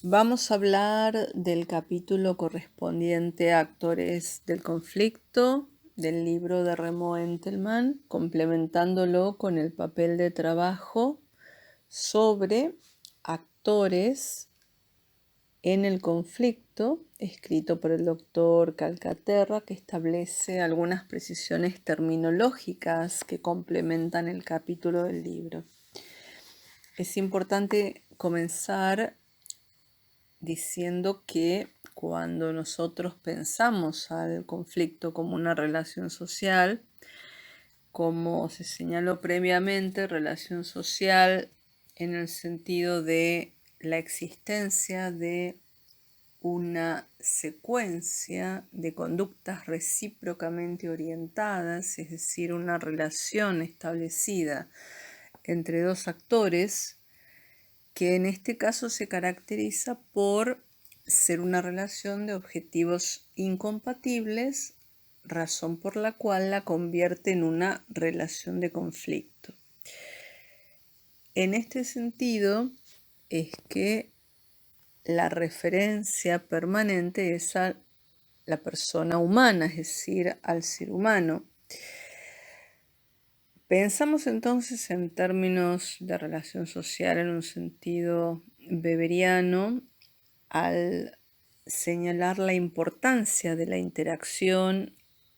Vamos a hablar del capítulo correspondiente a actores del conflicto del libro de Remo Entelman, complementándolo con el papel de trabajo sobre actores en el conflicto, escrito por el doctor Calcaterra, que establece algunas precisiones terminológicas que complementan el capítulo del libro. Es importante comenzar diciendo que cuando nosotros pensamos al conflicto como una relación social, como se señaló previamente, relación social en el sentido de la existencia de una secuencia de conductas recíprocamente orientadas, es decir, una relación establecida entre dos actores, que en este caso se caracteriza por ser una relación de objetivos incompatibles, razón por la cual la convierte en una relación de conflicto. En este sentido es que la referencia permanente es a la persona humana, es decir, al ser humano. Pensamos entonces en términos de relación social en un sentido weberiano al señalar la importancia de la interacción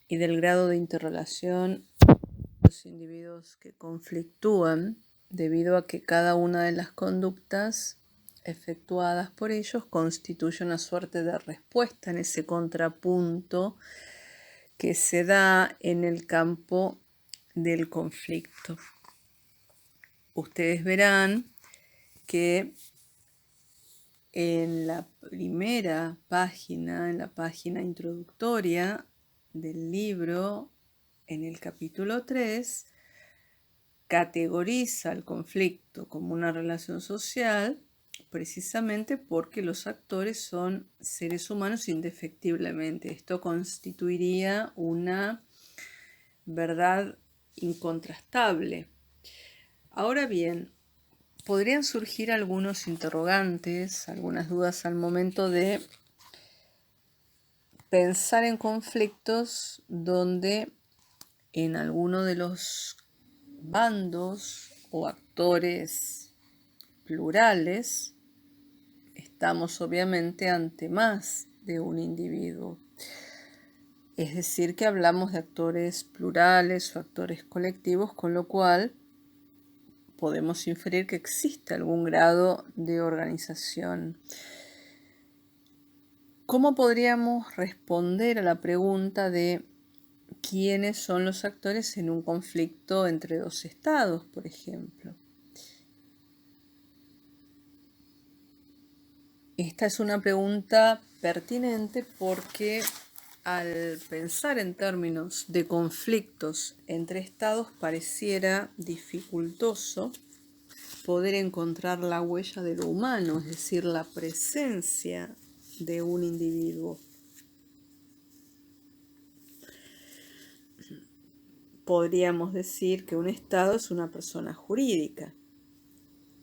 y del grado de interrelación de los individuos que conflictúan, debido a que cada una de las conductas efectuadas por ellos constituye una suerte de respuesta en ese contrapunto que se da en el campo del conflicto. Ustedes verán que en la primera página, en la página introductoria del libro, en el capítulo 3, categoriza el conflicto como una relación social precisamente porque los actores son seres humanos indefectiblemente. Esto constituiría una verdad incontrastable. Ahora bien, podrían surgir algunos interrogantes, algunas dudas al momento de pensar en conflictos donde en alguno de los bandos o actores plurales estamos obviamente ante más de un individuo. Es decir, que hablamos de actores plurales o actores colectivos, con lo cual podemos inferir que existe algún grado de organización. ¿Cómo podríamos responder a la pregunta de quiénes son los actores en un conflicto entre dos estados, por ejemplo? Esta es una pregunta pertinente porque al pensar en términos de conflictos entre estados pareciera dificultoso poder encontrar la huella de lo humano, es decir, la presencia de un individuo. Podríamos decir que un estado es una persona jurídica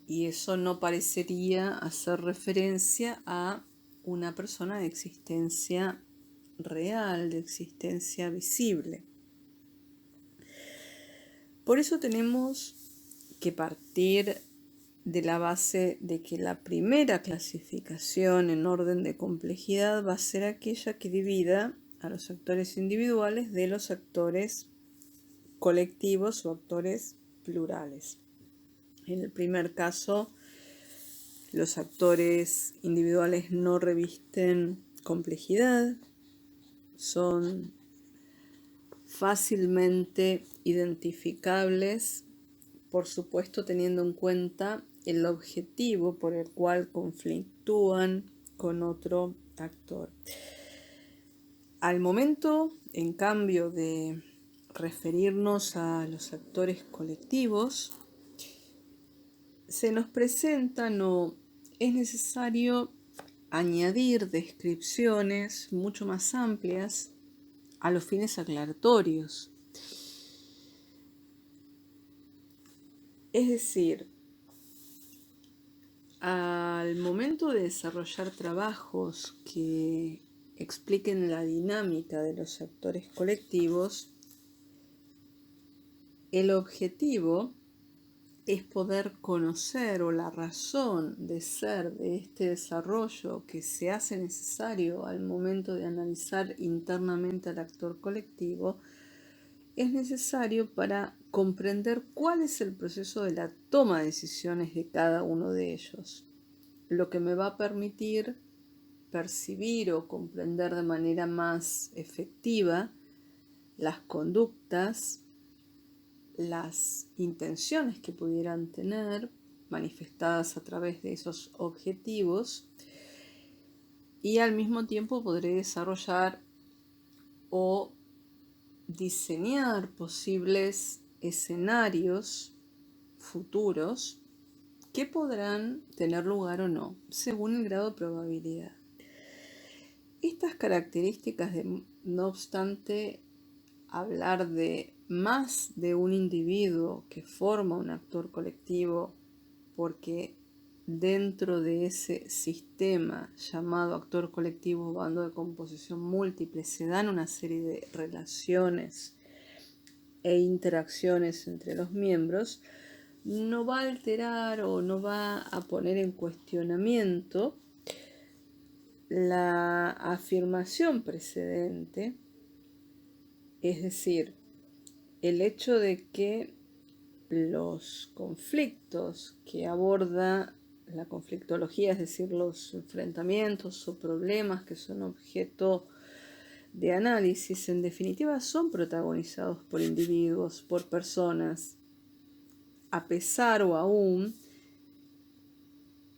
y eso no parecería hacer referencia a una persona de existencia real, de existencia visible. Por eso tenemos que partir de la base de que la primera clasificación en orden de complejidad va a ser aquella que divida a los actores individuales de los actores colectivos o actores plurales. En el primer caso, los actores individuales no revisten complejidad, son fácilmente identificables, por supuesto teniendo en cuenta el objetivo por el cual conflictúan con otro actor. Al momento, en cambio, de referirnos a los actores colectivos, se nos presentan o es necesario añadir descripciones mucho más amplias a los fines aclaratorios. Es decir, Al momento de desarrollar trabajos que expliquen la dinámica de los actores colectivos, el objetivo es poder conocer, o la razón de ser de este desarrollo que se hace necesario al momento de analizar internamente al actor colectivo, es necesario para comprender cuál es el proceso de la toma de decisiones de cada uno de ellos, lo que me va a permitir percibir o comprender de manera más efectiva las conductas, las intenciones que pudieran tener manifestadas a través de esos objetivos, y al mismo tiempo podré desarrollar o diseñar posibles escenarios futuros que podrán tener lugar o no, según el grado de probabilidad. Estas características, no obstante, hablar de más de un individuo que forma un actor colectivo, porque dentro de ese sistema llamado actor colectivo o bando de composición múltiple se dan una serie de relaciones e interacciones entre los miembros, no va a alterar o no va a poner en cuestionamiento la afirmación precedente, es decir, el hecho de que los conflictos que aborda la conflictología, es decir, los enfrentamientos o problemas que son objeto de análisis, en definitiva son protagonizados por individuos, por personas, a pesar o aún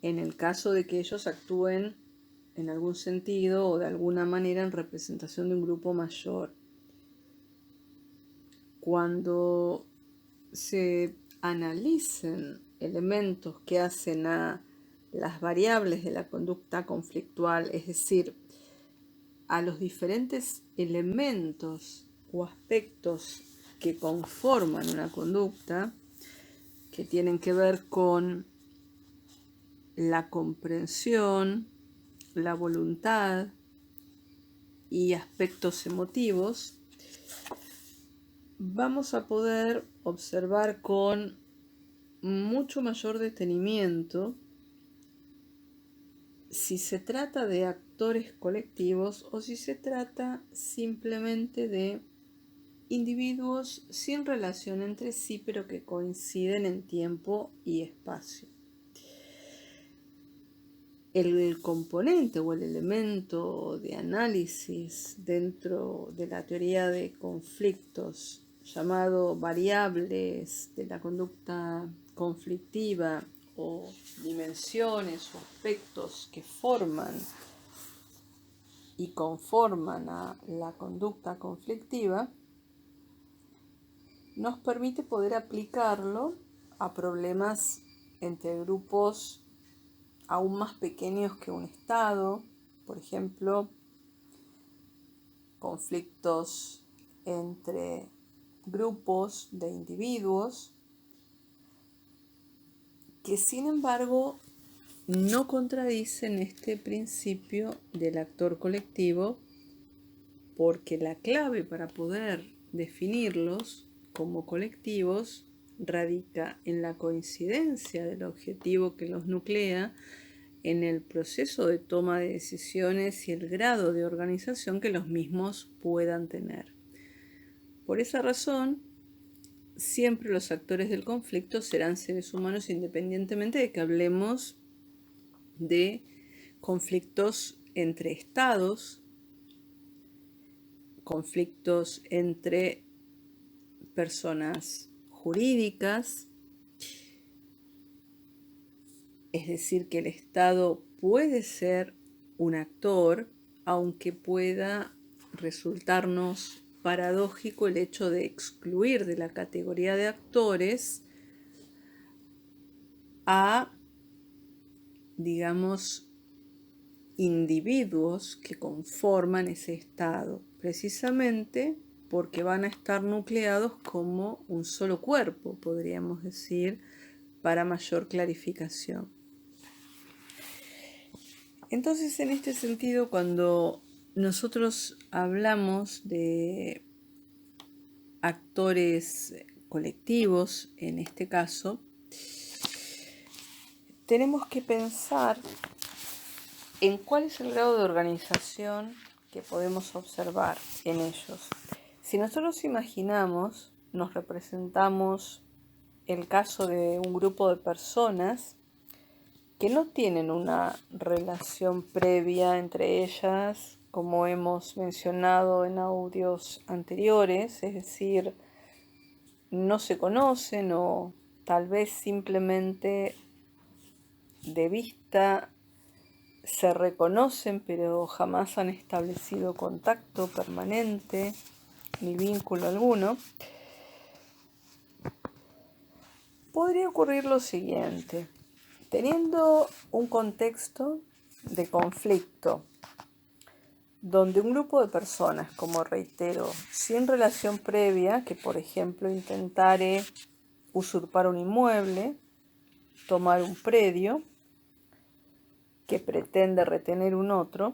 en el caso de que ellos actúen en algún sentido o de alguna manera en representación de un grupo mayor. Cuando se analicen elementos que hacen a las variables de la conducta conflictual, es decir, a los diferentes elementos o aspectos que conforman una conducta, que tienen que ver con la comprensión, la voluntad y aspectos emotivos, vamos a poder observar con mucho mayor detenimiento si se trata de actores colectivos o si se trata simplemente de individuos sin relación entre sí, pero que coinciden en tiempo y espacio. El componente o el elemento de análisis dentro de la teoría de conflictos llamado variables de la conducta conflictiva o dimensiones o aspectos que forman y conforman a la conducta conflictiva, nos permite poder aplicarlo a problemas entre grupos aún más pequeños que un estado, por ejemplo, conflictos entre grupos de individuos, que sin embargo no contradicen este principio del actor colectivo, porque la clave para poder definirlos como colectivos radica en la coincidencia del objetivo que los nuclea, en el proceso de toma de decisiones y el grado de organización que los mismos puedan tener. Por esa razón, siempre los actores del conflicto serán seres humanos, independientemente de que hablemos de conflictos entre estados, conflictos entre personas jurídicas, es decir, que el Estado puede ser un actor, aunque pueda resultarnos paradójico el hecho de excluir de la categoría de actores a, digamos, individuos que conforman ese Estado, precisamente porque van a estar nucleados como un solo cuerpo, podríamos decir, para mayor clarificación. Entonces, en este sentido, cuando nosotros hablamos de actores colectivos, en este caso, tenemos que pensar en cuál es el grado de organización que podemos observar en ellos. Si nosotros imaginamos, nos representamos el caso de un grupo de personas que no tienen una relación previa entre ellas, como hemos mencionado en audios anteriores, es decir, no se conocen o tal vez simplemente de vista se reconocen, pero jamás han establecido contacto permanente ni vínculo alguno, podría ocurrir lo siguiente. Teniendo un contexto de conflicto, donde un grupo de personas, como reitero, sin relación previa, que por ejemplo intentare usurpar un inmueble, tomar un predio, que pretende retener un otro,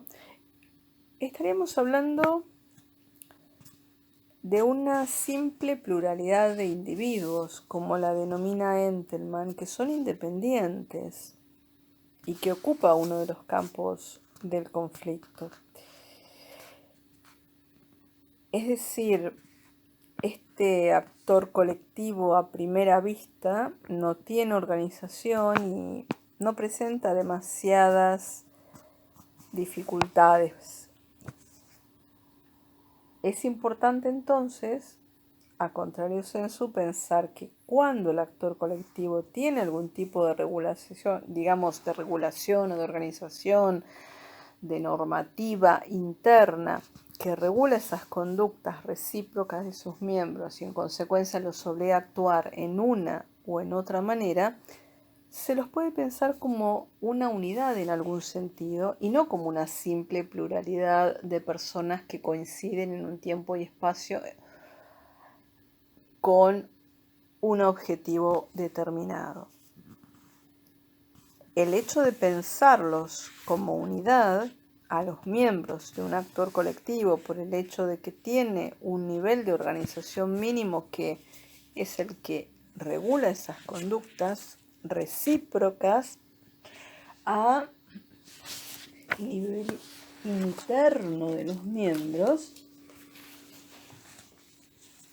estaríamos hablando de una simple pluralidad de individuos, como la denomina Entelman, que son independientes y que ocupa uno de los campos del conflicto. Es decir, este actor colectivo a primera vista no tiene organización y no presenta demasiadas dificultades. Es importante entonces, a contrario sensu, pensar que cuando el actor colectivo tiene algún tipo de regulación, digamos de regulación o de organización, de normativa interna que regula esas conductas recíprocas de sus miembros y en consecuencia los obliga a actuar en una o en otra manera, se los puede pensar como una unidad en algún sentido y no como una simple pluralidad de personas que coinciden en un tiempo y espacio con un objetivo determinado. El hecho de pensarlos como unidad a los miembros de un actor colectivo por el hecho de que tiene un nivel de organización mínimo que es el que regula esas conductas recíprocas a nivel interno de los miembros,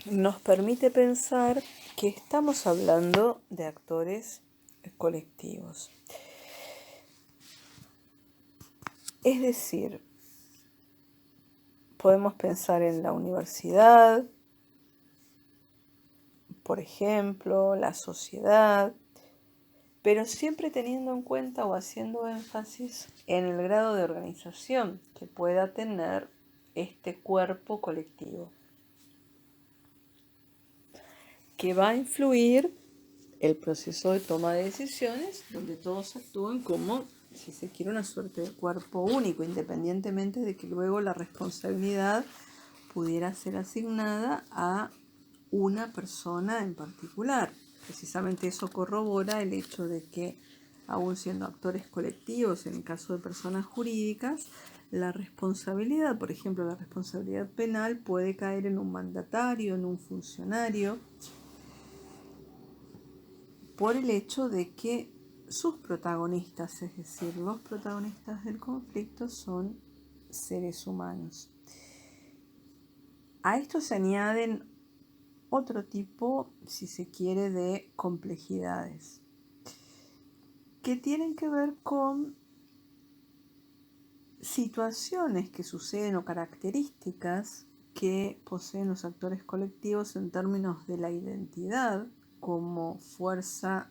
nos permite pensar que estamos hablando de actores colectivos. Es decir, podemos pensar en la universidad, por ejemplo, la sociedad, pero siempre teniendo en cuenta o haciendo énfasis en el grado de organización que pueda tener este cuerpo colectivo, que va a influir el proceso de toma de decisiones, donde todos actúan como, si se quiere, una suerte de cuerpo único, independientemente de que luego la responsabilidad pudiera ser asignada a una persona en particular. Precisamente eso corrobora el hecho de que, aun siendo actores colectivos, en el caso de personas jurídicas, la responsabilidad, por ejemplo, la responsabilidad penal puede caer en un mandatario, en un funcionario, por el hecho de que sus protagonistas, es decir, los protagonistas del conflicto, son seres humanos. A esto se añaden otro tipo, si se quiere, de complejidades que tienen que ver con situaciones que suceden o características que poseen los actores colectivos en términos de la identidad como fuerza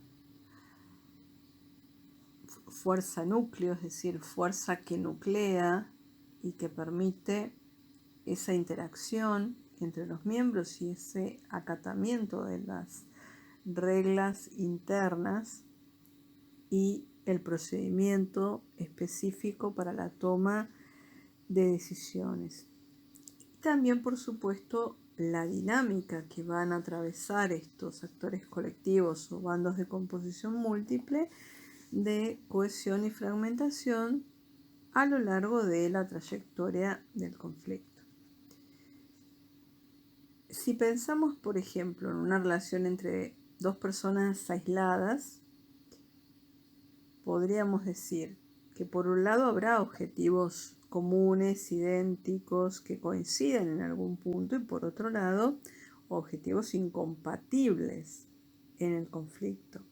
núcleo, es decir, fuerza que nuclea y que permite esa interacción entre los miembros y ese acatamiento de las reglas internas y el procedimiento específico para la toma de decisiones. Y también, por supuesto, la dinámica que van a atravesar estos actores colectivos o bandos de composición múltiple de cohesión y fragmentación a lo largo de la trayectoria del conflicto. Si pensamos, por ejemplo, en una relación entre dos personas aisladas, podríamos decir que por un lado habrá objetivos comunes, idénticos, que coinciden en algún punto, y por otro lado, objetivos incompatibles en el conflicto.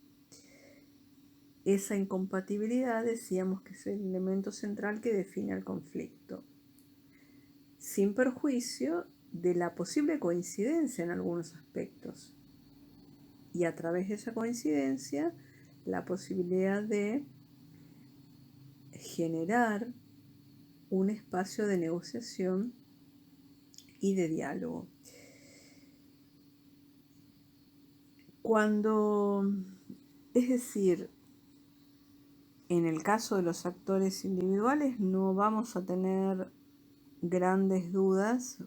Esa incompatibilidad decíamos que es el elemento central que define el conflicto, sin perjuicio de la posible coincidencia en algunos aspectos. Y a través de esa coincidencia, la posibilidad de generar un espacio de negociación y de diálogo. Es decir, en el caso de los actores individuales no vamos a tener grandes dudas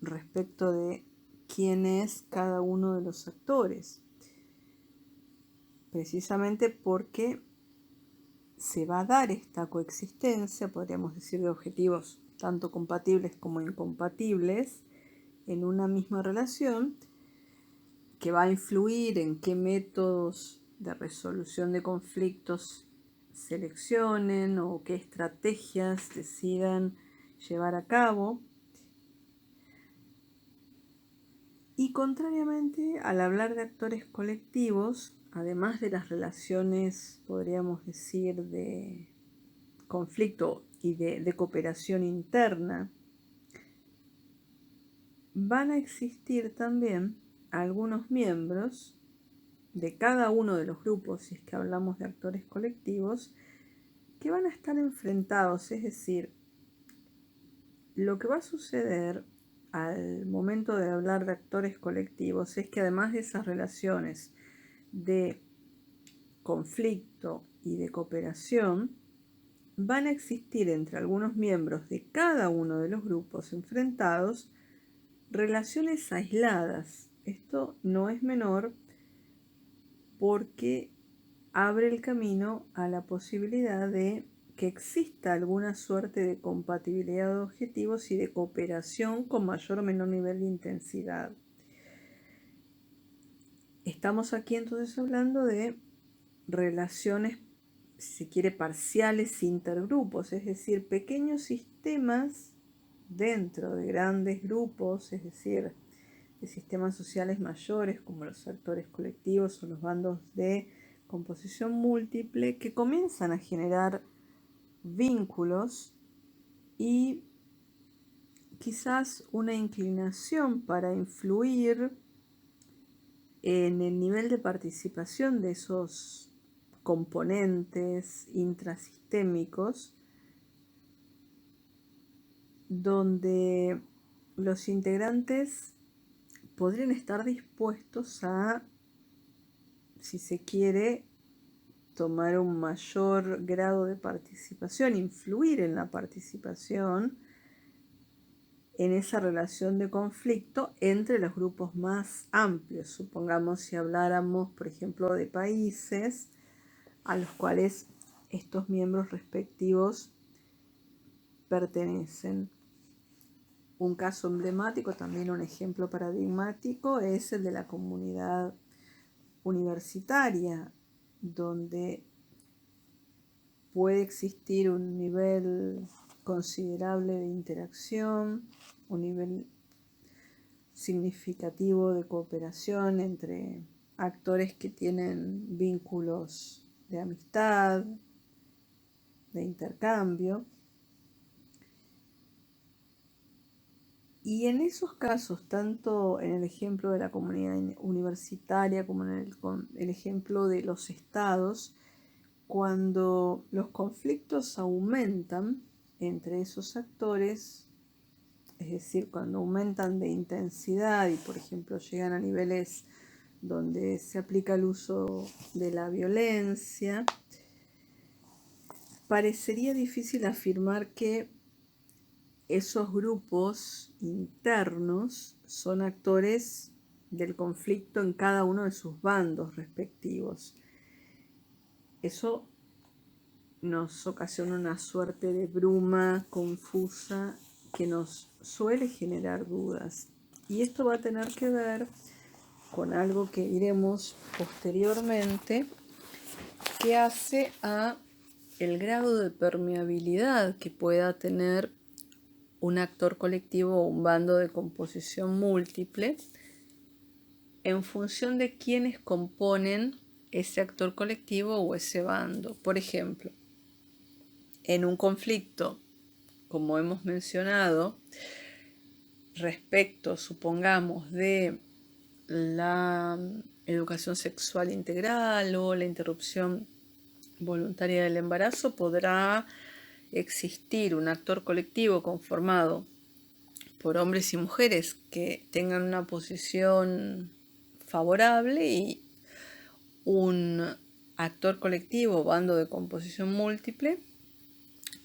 respecto de quién es cada uno de los actores, precisamente porque se va a dar esta coexistencia, podríamos decir, de objetivos tanto compatibles como incompatibles en una misma relación, que va a influir en qué métodos de resolución de conflictos seleccionen o qué estrategias decidan llevar a cabo. Y contrariamente, al hablar de actores colectivos, además de las relaciones, podríamos decir, de conflicto y de cooperación interna, van a existir también algunos miembros de cada uno de los grupos, si es que hablamos de actores colectivos, que van a estar enfrentados. Es decir, lo que va a suceder al momento de hablar de actores colectivos es que además de esas relaciones de conflicto y de cooperación, van a existir entre algunos miembros de cada uno de los grupos enfrentados relaciones aisladas. Esto no es menor porque abre el camino a la posibilidad de que exista alguna suerte de compatibilidad de objetivos y de cooperación con mayor o menor nivel de intensidad. Estamos aquí entonces hablando de relaciones, si se quiere, parciales intergrupos, es decir, pequeños sistemas dentro de grandes grupos, es decir, de sistemas sociales mayores como los actores colectivos o los bandos de composición múltiple, que comienzan a generar vínculos y quizás una inclinación para influir en el nivel de participación de esos componentes intrasistémicos, donde los integrantes podrían estar dispuestos a, si se quiere, tomar un mayor grado de participación, influir en la participación en esa relación de conflicto entre los grupos más amplios. Supongamos si habláramos, por ejemplo, de países a los cuales estos miembros respectivos pertenecen. Un caso emblemático, también un ejemplo paradigmático, es el de la comunidad universitaria, donde puede existir un nivel considerable de interacción, un nivel significativo de cooperación entre actores que tienen vínculos de amistad, de intercambio. Y en esos casos, tanto en el ejemplo de la comunidad universitaria como en el ejemplo de los estados, cuando los conflictos aumentan entre esos actores, es decir, cuando aumentan de intensidad y, por ejemplo, llegan a niveles donde se aplica el uso de la violencia, parecería difícil afirmar que esos grupos internos son actores del conflicto en cada uno de sus bandos respectivos. Eso nos ocasiona una suerte de bruma confusa que nos suele generar dudas. Y esto va a tener que ver con algo que iremos posteriormente, que hace a el grado de permeabilidad que pueda tener un actor colectivo o un bando de composición múltiple en función de quiénes componen ese actor colectivo o ese bando. Por ejemplo, en un conflicto, como hemos mencionado, respecto, supongamos, de la educación sexual integral o la interrupción voluntaria del embarazo, podrá existir un actor colectivo conformado por hombres y mujeres que tengan una posición favorable y un actor colectivo, bando de composición múltiple,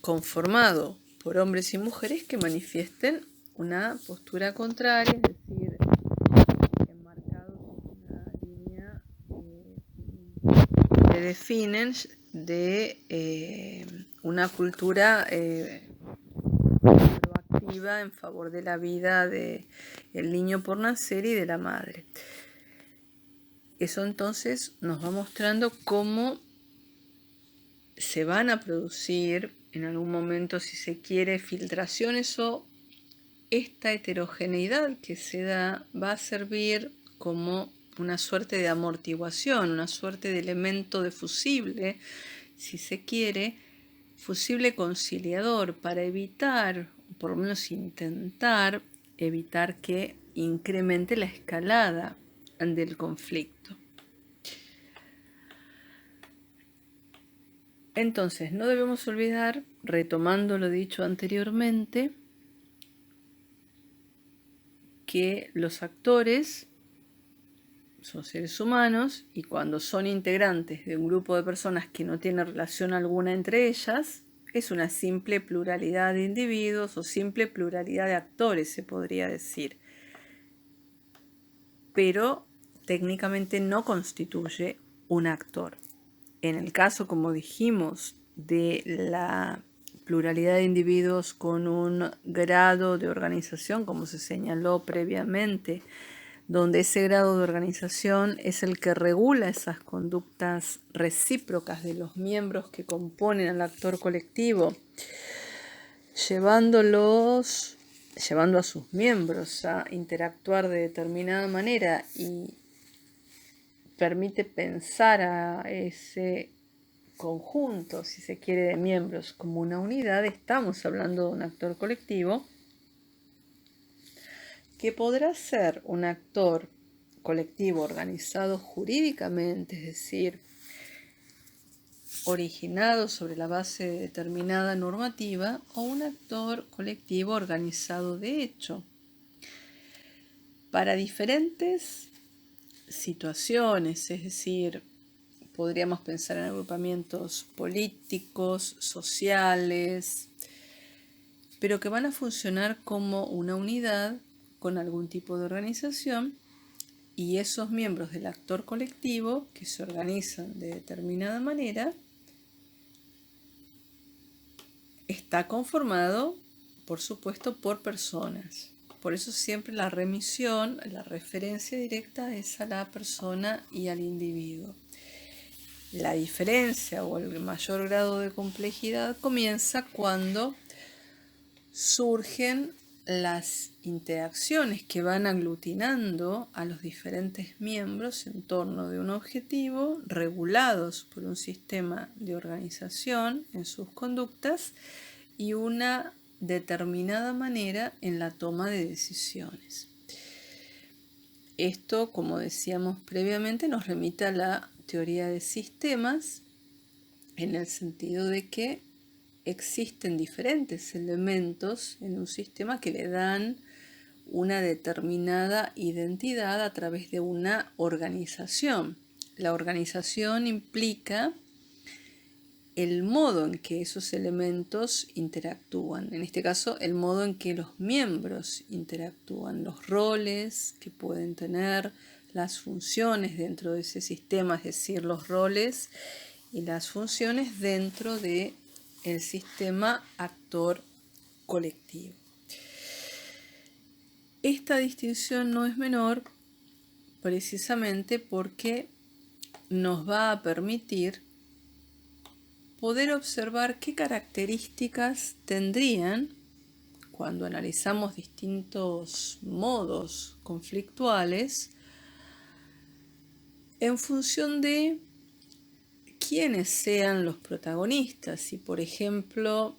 conformado por hombres y mujeres que manifiesten una postura contraria, es decir, enmarcados en una línea que definen de una cultura proactiva en favor de la vida del niño por nacer y de la madre. Eso entonces nos va mostrando cómo se van a producir en algún momento, si se quiere, filtraciones, o esta heterogeneidad que se da va a servir como una suerte de amortiguación, una suerte de elemento de fusible, si se quiere, fusible conciliador, para evitar, por lo menos intentar evitar que incremente la escalada del conflicto. Entonces, no debemos olvidar, retomando lo dicho anteriormente, que los actores son seres humanos y cuando son integrantes de un grupo de personas que no tiene relación alguna entre ellas, es una simple pluralidad de individuos o simple pluralidad de actores, se podría decir. Pero técnicamente no constituye un actor. En el caso, como dijimos, de la pluralidad de individuos con un grado de organización, como se señaló previamente, donde ese grado de organización es el que regula esas conductas recíprocas de los miembros que componen al actor colectivo, llevando a sus miembros a interactuar de determinada manera y permite pensar a ese conjunto, si se quiere, de miembros como una unidad. Estamos hablando de un actor colectivo que podrá ser un actor colectivo organizado jurídicamente, es decir, originado sobre la base de determinada normativa, o un actor colectivo organizado de hecho. Para diferentes situaciones, es decir, podríamos pensar en agrupamientos políticos, sociales, pero que van a funcionar como una unidad con algún tipo de organización, y esos miembros del actor colectivo que se organizan de determinada manera está conformado, por supuesto, por personas. Por eso siempre la remisión, la referencia directa es a la persona y al individuo. La diferencia o el mayor grado de complejidad comienza cuando surgen las interacciones que van aglutinando a los diferentes miembros en torno de un objetivo, regulados por un sistema de organización en sus conductas y una determinada manera en la toma de decisiones. Esto, como decíamos previamente, nos remite a la teoría de sistemas, en el sentido de que existen diferentes elementos en un sistema que le dan una determinada identidad a través de una organización. La organización implica el modo en que esos elementos interactúan, en este caso el modo en que los miembros interactúan, los roles que pueden tener, las funciones dentro de ese sistema, es decir, los roles y las funciones dentro del sistema actor colectivo. Esta distinción no es menor precisamente porque nos va a permitir poder observar qué características tendrían, cuando analizamos distintos modos conflictuales, en función de quiénes sean los protagonistas. Si, por ejemplo,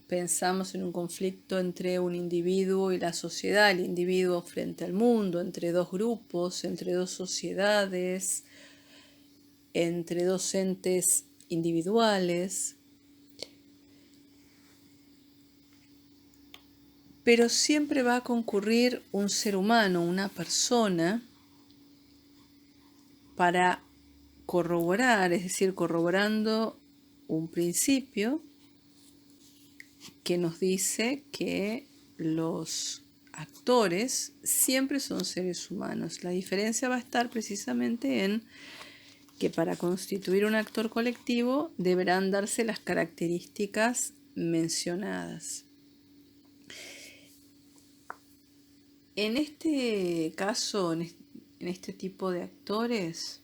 pensamos en un conflicto entre un individuo y la sociedad, el individuo frente al mundo, entre dos grupos, entre dos sociedades, entre dos entes individuales, pero siempre va a concurrir un ser humano, una persona, para corroborar, es decir, corroborando un principio que nos dice que los actores siempre son seres humanos. La diferencia va a estar precisamente en que para constituir un actor colectivo deberán darse las características mencionadas. En este caso, en este tipo de actores,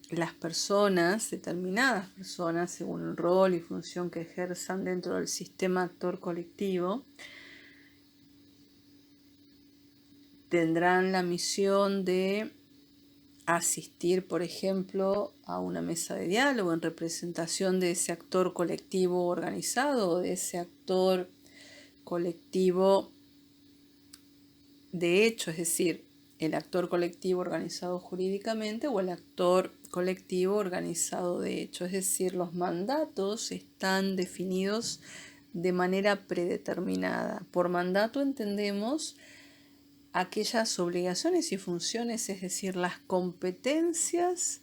las personas, determinadas personas, según el rol y función que ejerzan dentro del sistema actor colectivo, tendrán la misión de asistir, por ejemplo, a una mesa de diálogo en representación de ese actor colectivo organizado o de ese actor colectivo de hecho, es decir, el actor colectivo organizado jurídicamente o el actor colectivo organizado de hecho. Es decir, los mandatos están definidos de manera predeterminada. Por mandato entendemos aquellas obligaciones y funciones, es decir, las competencias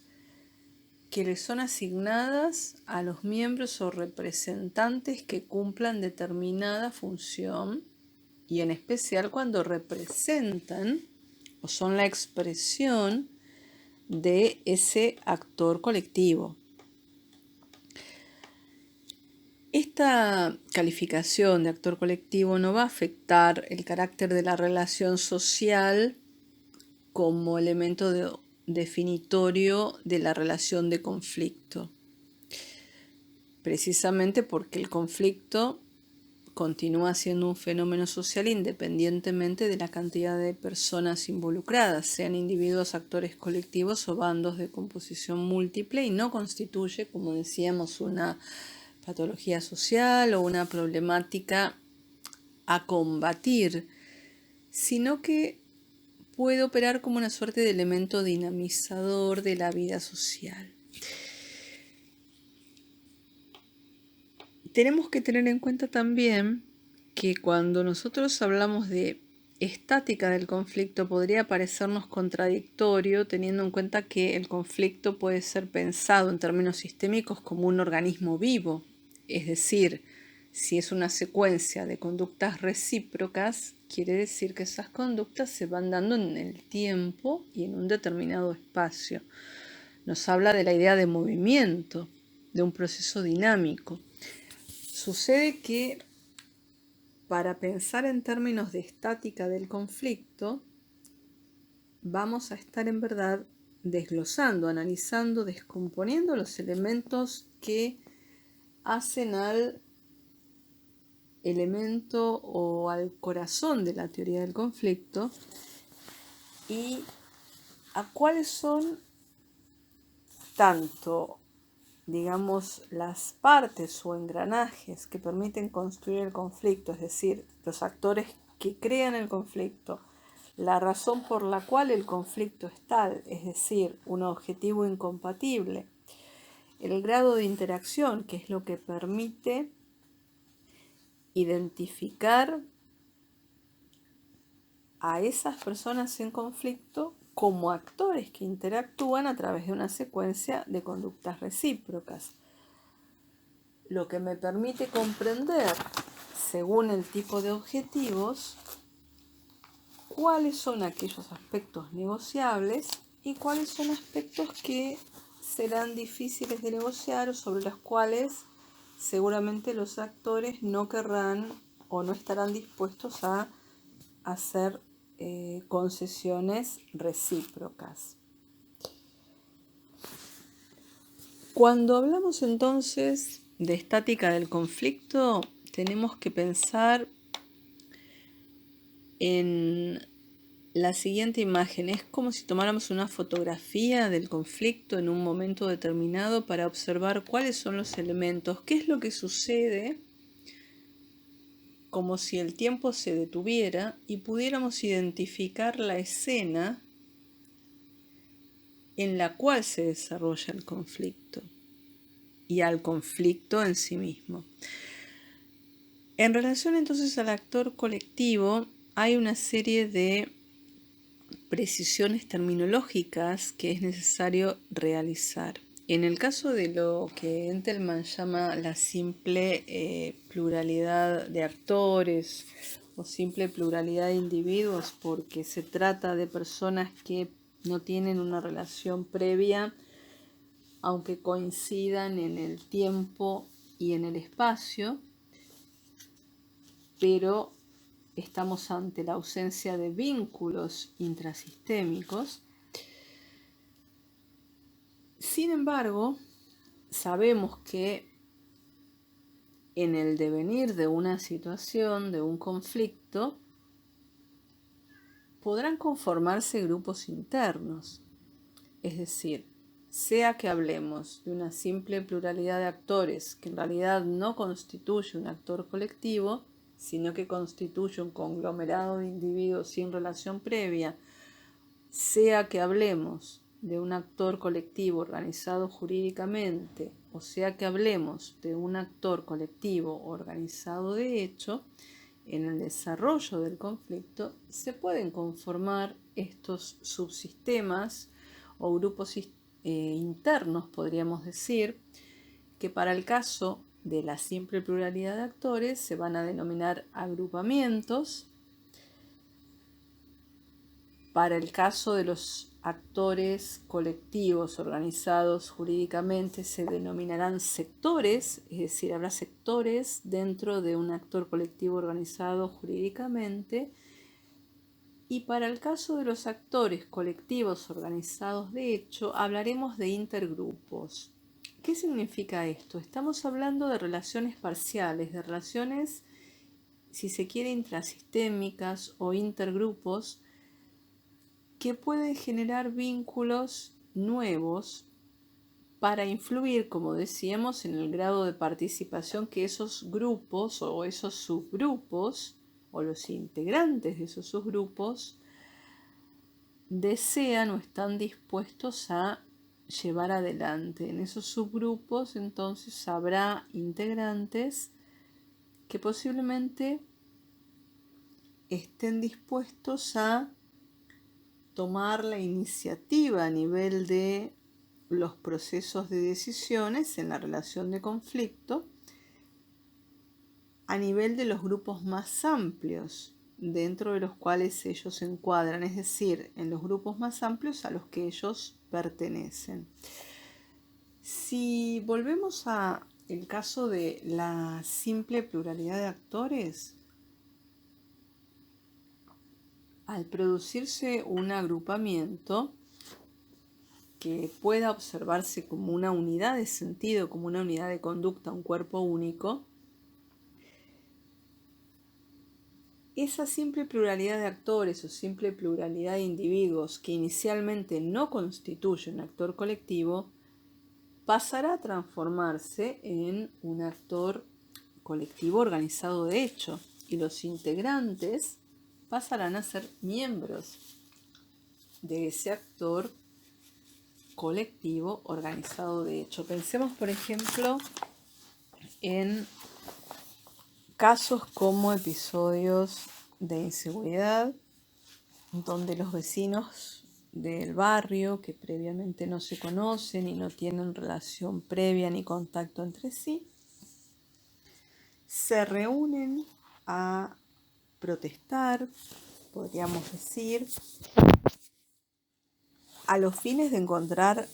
que le son asignadas a los miembros o representantes que cumplan determinada función, y en especial cuando representan o son la expresión de ese actor colectivo. Esta calificación de actor colectivo no va a afectar el carácter de la relación social como elemento definitorio de la relación de conflicto, precisamente porque el conflicto continúa siendo un fenómeno social independientemente de la cantidad de personas involucradas, sean individuos, actores colectivos o bandos de composición múltiple, y no constituye, como decíamos, una patología social o una problemática a combatir, sino que puede operar como una suerte de elemento dinamizador de la vida social. Tenemos que tener en cuenta también que cuando nosotros hablamos de estática del conflicto podría parecernos contradictorio, teniendo en cuenta que el conflicto puede ser pensado en términos sistémicos como un organismo vivo. Es decir, si es una secuencia de conductas recíprocas, quiere decir que esas conductas se van dando en el tiempo y en un determinado espacio. Nos habla de la idea de movimiento, de un proceso dinámico. Sucede que para pensar en términos de estática del conflicto, vamos a estar en verdad desglosando, analizando, descomponiendo los elementos que hacen al elemento o al corazón de la teoría del conflicto y a cuáles son tanto, digamos, las partes o engranajes que permiten construir el conflicto, es decir, los actores que crean el conflicto, la razón por la cual el conflicto es tal, es decir, un objetivo incompatible, el grado de interacción, que es lo que permite identificar a esas personas en conflicto como actores que interactúan a través de una secuencia de conductas recíprocas, lo que me permite comprender, según el tipo de objetivos, cuáles son aquellos aspectos negociables y cuáles son aspectos que serán difíciles de negociar o sobre las cuales seguramente los actores no querrán o no estarán dispuestos a hacer concesiones recíprocas. Cuando hablamos entonces de estática del conflicto, tenemos que pensar en la siguiente imagen. Es como si tomáramos una fotografía del conflicto en un momento determinado para observar cuáles son los elementos, qué es lo que sucede, como si el tiempo se detuviera y pudiéramos identificar la escena en la cual se desarrolla el conflicto y al conflicto en sí mismo. En relación entonces al actor colectivo, hay una serie de precisiones terminológicas que es necesario realizar. En el caso de lo que Entelman llama la simple pluralidad de actores o simple pluralidad de individuos, porque se trata de personas que no tienen una relación previa, aunque coincidan en el tiempo y en el espacio, pero estamos ante la ausencia de vínculos intrasistémicos. Sin embargo, sabemos que en el devenir de una situación, de un conflicto, podrán conformarse grupos internos. Es decir, sea que hablemos de una simple pluralidad de actores que en realidad no constituye un actor colectivo, sino que constituye un conglomerado de individuos sin relación previa, sea que hablemos de un actor colectivo organizado jurídicamente, o sea que hablemos de un actor colectivo organizado de hecho, en el desarrollo del conflicto se pueden conformar estos subsistemas o grupos internos, podríamos decir, que para el caso de la simple pluralidad de actores se van a denominar agrupamientos. Para el caso de los actores colectivos organizados jurídicamente se denominarán sectores, es decir, habrá sectores dentro de un actor colectivo organizado jurídicamente. Y para el caso de los actores colectivos organizados de hecho, hablaremos de intergrupos. ¿Qué significa esto? Estamos hablando de relaciones parciales, de relaciones, si se quiere, intrasistémicas o intergrupos, que pueden generar vínculos nuevos para influir, como decíamos, en el grado de participación que esos grupos o esos subgrupos o los integrantes de esos subgrupos desean o están dispuestos a llevar adelante. En esos subgrupos entonces habrá integrantes que posiblemente estén dispuestos a tomar la iniciativa a nivel de los procesos de decisiones en la relación de conflicto, a nivel de los grupos más amplios dentro de los cuales ellos se encuadran, es decir, en los grupos más amplios a los que ellos pertenecen. Si volvemos a el caso de la simple pluralidad de actores, al producirse un agrupamiento que pueda observarse como una unidad de sentido, como una unidad de conducta, un cuerpo único, esa simple pluralidad de actores o simple pluralidad de individuos que inicialmente no constituye un actor colectivo, pasará a transformarse en un actor colectivo organizado de hecho, y los integrantes pasarán a ser miembros de ese actor colectivo organizado de hecho. Pensemos, por ejemplo, en casos como episodios de inseguridad, donde los vecinos del barrio, que previamente no se conocen y no tienen relación previa ni contacto entre sí, se reúnen a protestar, podríamos decir, a los fines de encontrar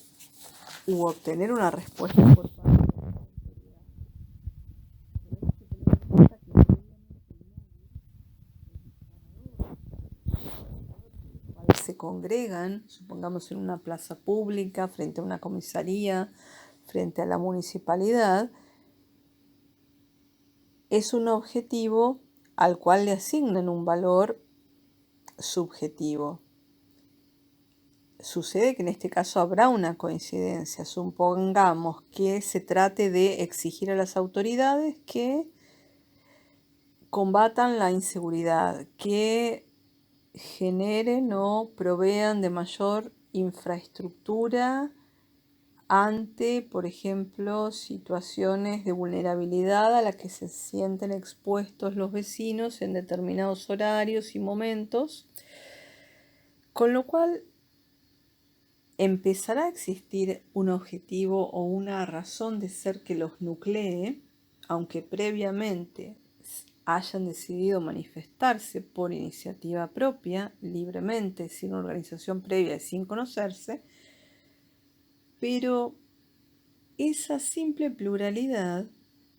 u obtener una respuesta por parte de la autoridad. Tenemos que tener en cuenta que previamente se congregan, supongamos en una plaza pública, frente a una comisaría, frente a la municipalidad, es un objetivo al cual le asignan un valor subjetivo. Sucede que en este caso habrá una coincidencia. Supongamos que se trate de exigir a las autoridades que combatan la inseguridad, que generen o provean de mayor infraestructura ante, por ejemplo, situaciones de vulnerabilidad a las que se sienten expuestos los vecinos en determinados horarios y momentos, con lo cual empezará a existir un objetivo o una razón de ser que los nuclee, aunque previamente hayan decidido manifestarse por iniciativa propia, libremente, sin organización previa y sin conocerse, pero esa simple pluralidad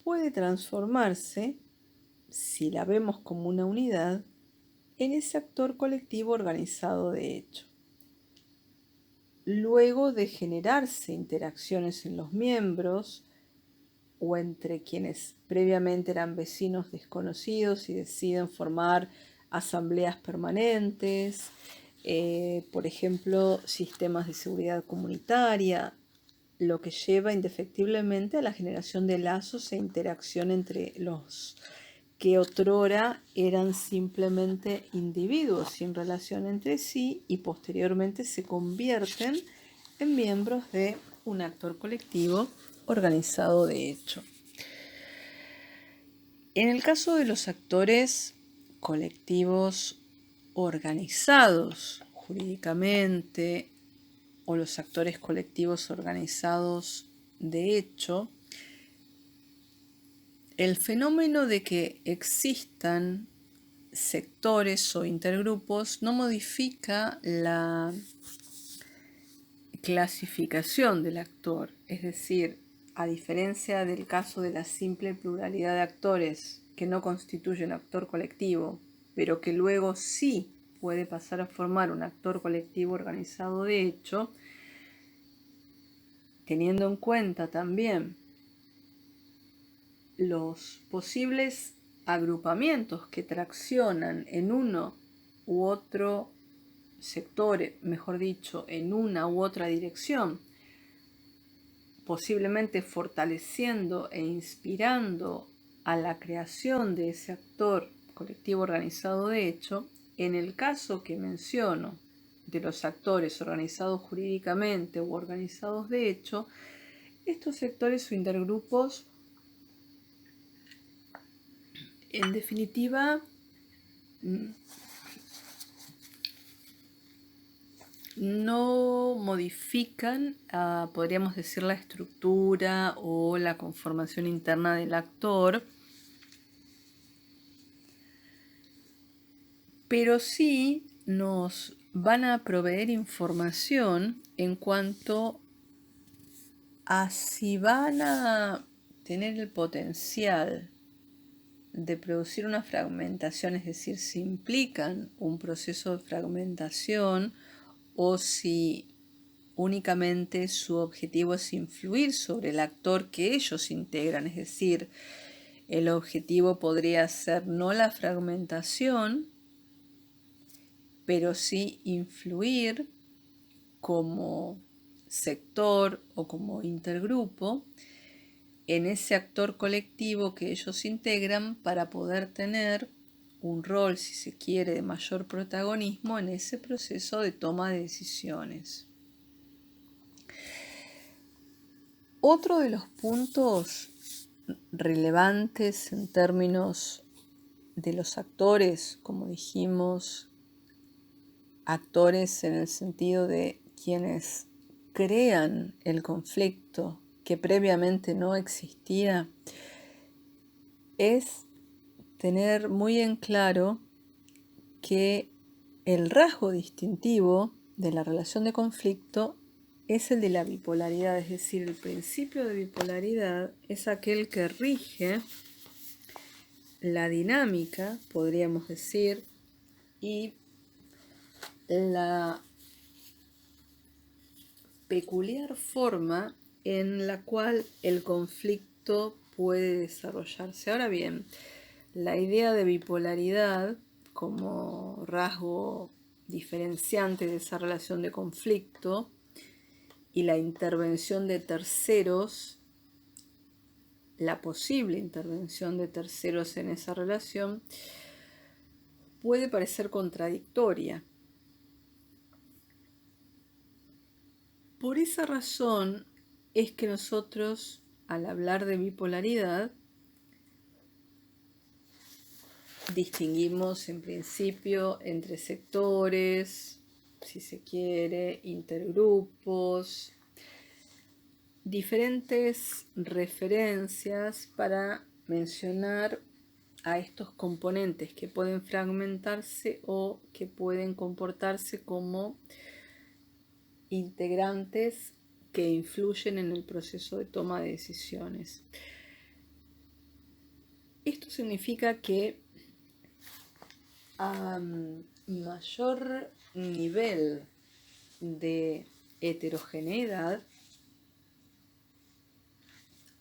puede transformarse, si la vemos como una unidad, en ese actor colectivo organizado de hecho. Luego de generarse interacciones en los miembros o entre quienes previamente eran vecinos desconocidos y deciden formar asambleas permanentes, por ejemplo, sistemas de seguridad comunitaria, lo que lleva indefectiblemente a la generación de lazos e interacción entre los que otrora eran simplemente individuos sin relación entre sí y posteriormente se convierten en miembros de un actor colectivo organizado de hecho. En el caso de los actores colectivos organizados jurídicamente o los actores colectivos organizados de hecho, el fenómeno de que existan sectores o intergrupos no modifica la clasificación del actor, es decir, a diferencia del caso de la simple pluralidad de actores que no constituyen actor colectivo, pero que luego sí puede pasar a formar un actor colectivo organizado de hecho, teniendo en cuenta también los posibles agrupamientos que traccionan en uno u otro sector, mejor dicho, en una u otra dirección, posiblemente fortaleciendo e inspirando a la creación de ese actor colectivo organizado de hecho, en el caso que menciono de los actores organizados jurídicamente u organizados de hecho, estos sectores o intergrupos en definitiva no modifican, podríamos decir, la estructura o la conformación interna del actor, pero sí nos van a proveer información en cuanto a si van a tener el potencial de producir una fragmentación, es decir, si implican un proceso de fragmentación o si únicamente su objetivo es influir sobre el actor que ellos integran, es decir, el objetivo podría ser no la fragmentación, pero sí influir como sector o como intergrupo en ese actor colectivo que ellos integran para poder tener un rol, si se quiere, de mayor protagonismo en ese proceso de toma de decisiones. Otro de los puntos relevantes en términos de los actores, como dijimos, actores en el sentido de quienes crean el conflicto que previamente no existía, es tener muy en claro que el rasgo distintivo de la relación de conflicto es el de la bipolaridad, es decir, el principio de bipolaridad es aquel que rige la dinámica, podríamos decir, y la peculiar forma en la cual el conflicto puede desarrollarse. Ahora bien, la idea de bipolaridad como rasgo diferenciante de esa relación de conflicto y la intervención de terceros, la posible intervención de terceros en esa relación, puede parecer contradictoria. Por esa razón es que nosotros, al hablar de bipolaridad, distinguimos en principio entre sectores, si se quiere, intergrupos, diferentes referencias para mencionar a estos componentes que pueden fragmentarse o que pueden comportarse como integrantes que influyen en el proceso de toma de decisiones. Esto significa que a mayor nivel de heterogeneidad,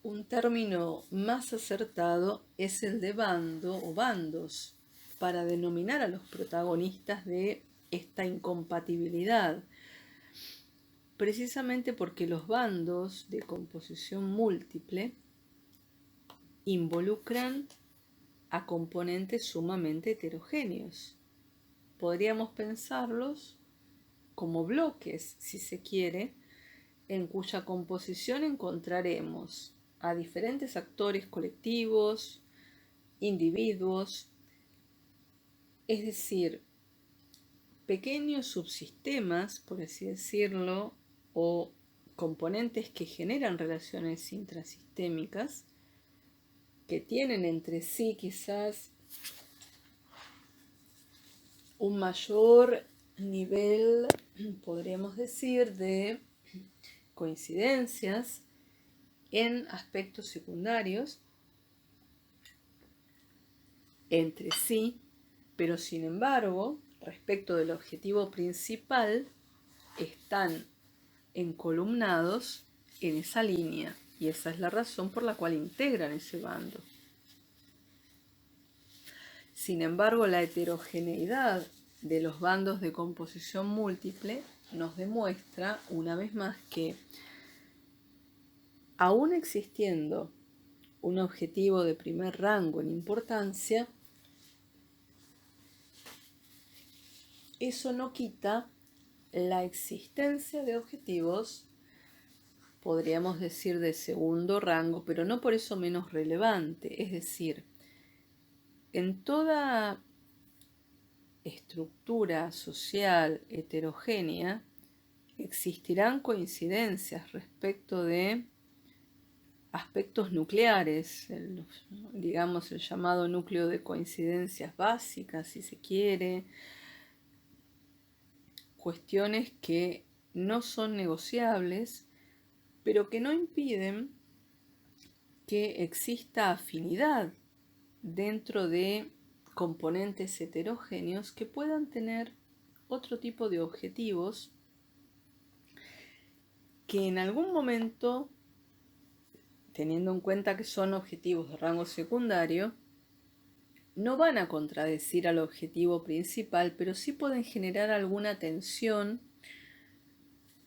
un término más acertado es el de bando o bandos para denominar a los protagonistas de esta incompatibilidad, precisamente porque los bandos de composición múltiple involucran a componentes sumamente heterogéneos. Podríamos pensarlos como bloques, si se quiere, en cuya composición encontraremos a diferentes actores colectivos, individuos, es decir, pequeños subsistemas, por así decirlo, o componentes que generan relaciones intrasistémicas, que tienen entre sí quizás un mayor nivel, podríamos decir, de coincidencias en aspectos secundarios entre sí, pero sin embargo, respecto del objetivo principal, están encolumnados en esa línea, y esa es la razón por la cual integran ese bando. Sin embargo, la heterogeneidad de los bandos de composición múltiple nos demuestra una vez más que, aún existiendo un objetivo de primer rango en importancia, eso no quita la existencia de objetivos, podríamos decir, de segundo rango, pero no por eso menos relevante. Es decir, en toda estructura social heterogénea existirán coincidencias respecto de aspectos nucleares, digamos el llamado núcleo de coincidencias básicas, si se quiere, cuestiones que no son negociables, pero que no impiden que exista afinidad dentro de componentes heterogéneos que puedan tener otro tipo de objetivos que en algún momento, teniendo en cuenta que son objetivos de rango secundario, no van a contradecir al objetivo principal, pero sí pueden generar alguna tensión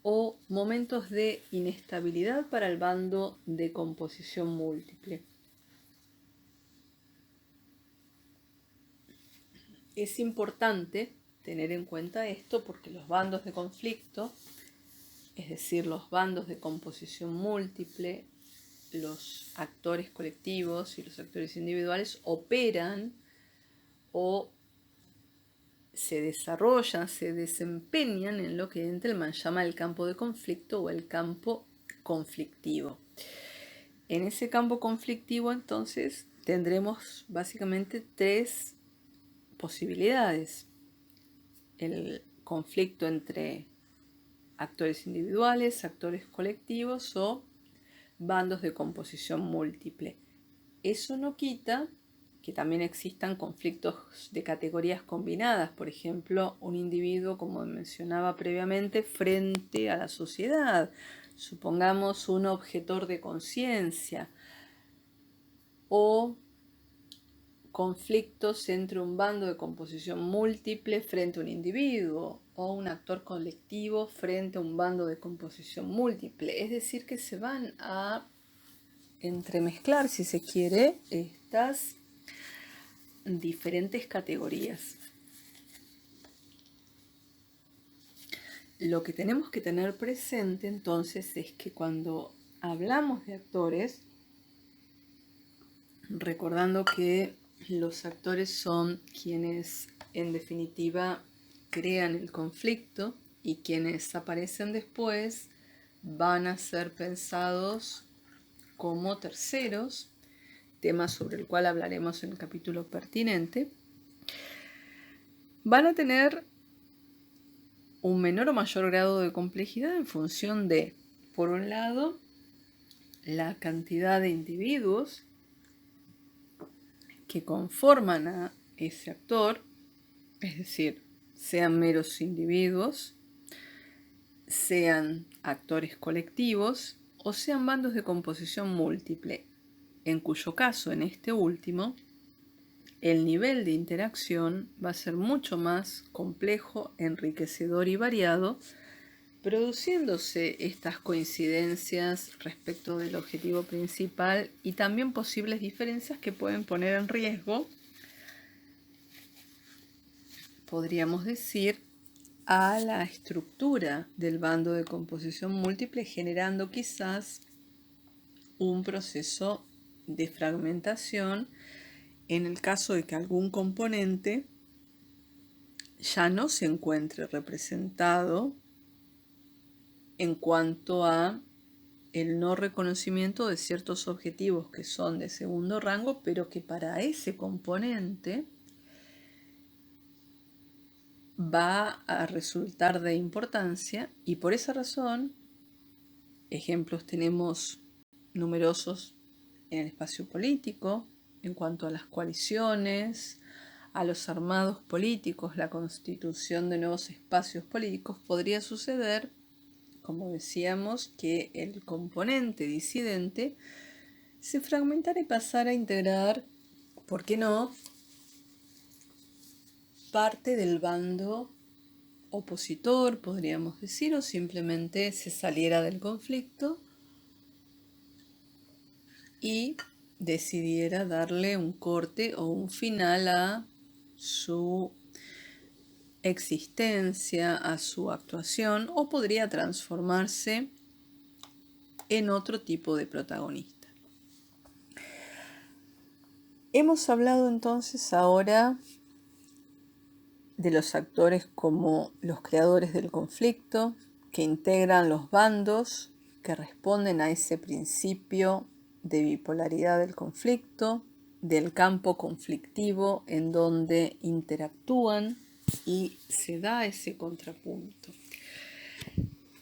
o momentos de inestabilidad para el bando de composición múltiple. Es importante tener en cuenta esto porque los bandos de conflicto, es decir, los bandos de composición múltiple, los actores colectivos y los actores individuales operan o se desarrollan, se desempeñan en lo que Entelman llama el campo de conflicto o el campo conflictivo. En ese campo conflictivo, entonces, tendremos básicamente tres posibilidades: el conflicto entre actores individuales, actores colectivos o bandos de composición múltiple. Eso no quita que también existan conflictos de categorías combinadas, por ejemplo, un individuo, como mencionaba previamente, frente a la sociedad, supongamos un objetor de conciencia, o conflictos entre un bando de composición múltiple frente a un individuo, o un actor colectivo frente a un bando de composición múltiple. Es decir, que se van a entremezclar, si se quiere, estas diferentes categorías. Lo que tenemos que tener presente entonces es que cuando hablamos de actores, recordando que los actores son quienes en definitiva crean el conflicto y quienes aparecen después van a ser pensados como terceros, tema sobre el cual hablaremos en el capítulo pertinente, van a tener un menor o mayor grado de complejidad en función de, por un lado, la cantidad de individuos que conforman a ese actor, es decir, sean meros individuos, sean actores colectivos o sean bandos de composición múltiple, en cuyo caso, en este último, el nivel de interacción va a ser mucho más complejo, enriquecedor y variado, produciéndose estas coincidencias respecto del objetivo principal y también posibles diferencias que pueden poner en riesgo, podríamos decir, a la estructura del bando de composición múltiple, generando quizás un proceso de fragmentación en el caso de que algún componente ya no se encuentre representado en cuanto a el no reconocimiento de ciertos objetivos que son de segundo rango, pero que para ese componente va a resultar de importancia, y por esa razón, ejemplos tenemos numerosos en el espacio político, en cuanto a las coaliciones, a los armados políticos, la constitución de nuevos espacios políticos. Podría suceder, como decíamos, que el componente disidente se fragmentara y pasara a integrar, ¿por qué no?, parte del bando opositor, podríamos decir, o simplemente se saliera del conflicto y decidiera darle un corte o un final a su existencia, a su actuación, o podría transformarse en otro tipo de protagonista. Hemos hablado entonces ahora de los actores como los creadores del conflicto, que integran los bandos, que responden a ese principio de bipolaridad del conflicto, del campo conflictivo en donde interactúan y se da ese contrapunto.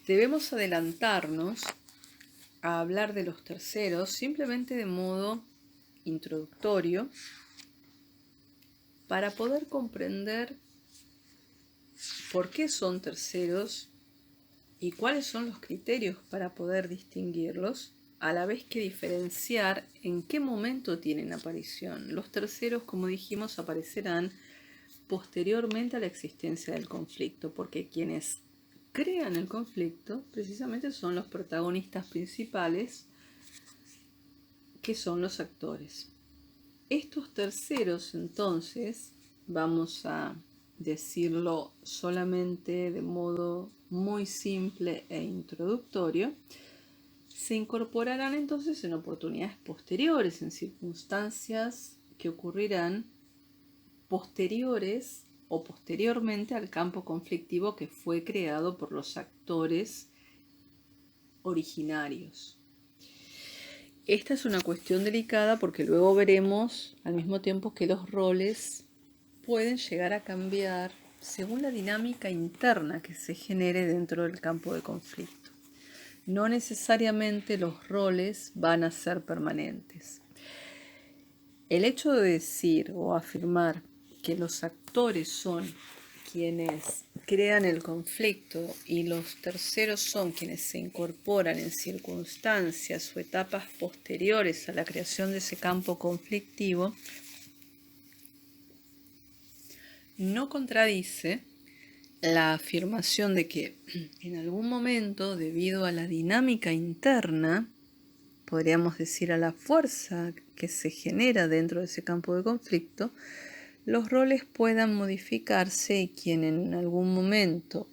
Debemos adelantarnos a hablar de los terceros simplemente de modo introductorio para poder comprender por qué son terceros y cuáles son los criterios para poder distinguirlos, a la vez que diferenciar en qué momento tienen aparición. Los terceros, como dijimos, aparecerán posteriormente a la existencia del conflicto, porque quienes crean el conflicto precisamente son los protagonistas principales, que son los actores. Estos terceros, entonces, vamos a decirlo solamente de modo muy simple e introductorio, se incorporarán entonces en oportunidades posteriores, en circunstancias que ocurrirán posteriores o posteriormente al campo conflictivo que fue creado por los actores originarios. Esta es una cuestión delicada porque luego veremos al mismo tiempo que los roles pueden llegar a cambiar según la dinámica interna que se genere dentro del campo de conflicto. No necesariamente los roles van a ser permanentes. El hecho de decir o afirmar que los actores son quienes crean el conflicto y los terceros son quienes se incorporan en circunstancias o etapas posteriores a la creación de ese campo conflictivo, no contradice la afirmación de que en algún momento, debido a la dinámica interna, podríamos decir a la fuerza que se genera dentro de ese campo de conflicto, los roles puedan modificarse y quien en algún momento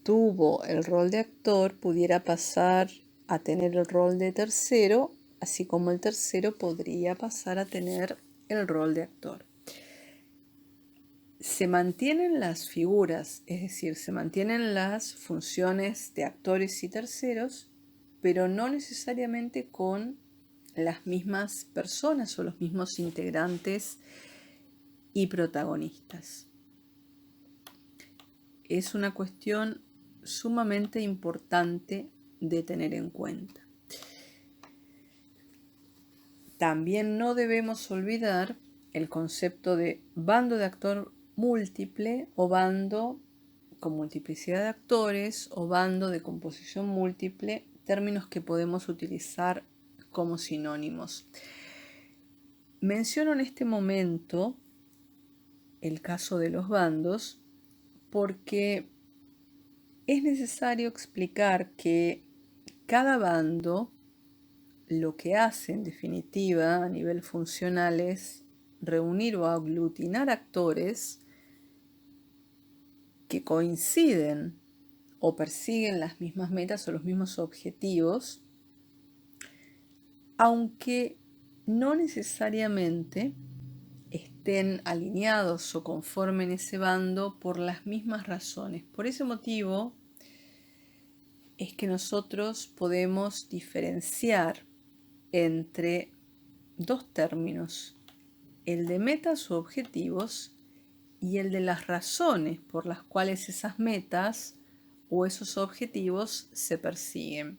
tuvo el rol de actor pudiera pasar a tener el rol de tercero, así como el tercero podría pasar a tener el rol de actor. Se mantienen las figuras, es decir, se mantienen las funciones de actores y terceros, pero no necesariamente con las mismas personas o los mismos integrantes y protagonistas. Es una cuestión sumamente importante de tener en cuenta. También no debemos olvidar el concepto de bando de actor múltiple o bando con multiplicidad de actores o bando de composición múltiple, términos que podemos utilizar como sinónimos. Menciono en este momento el caso de los bandos porque es necesario explicar que cada bando lo que hace en definitiva a nivel funcional es reunir o aglutinar actores que coinciden o persiguen las mismas metas o los mismos objetivos, aunque no necesariamente estén alineados o conformen ese bando por las mismas razones. Por ese motivo es que nosotros podemos diferenciar entre dos términos, el de metas o objetivos y el de las razones por las cuales esas metas o esos objetivos se persiguen.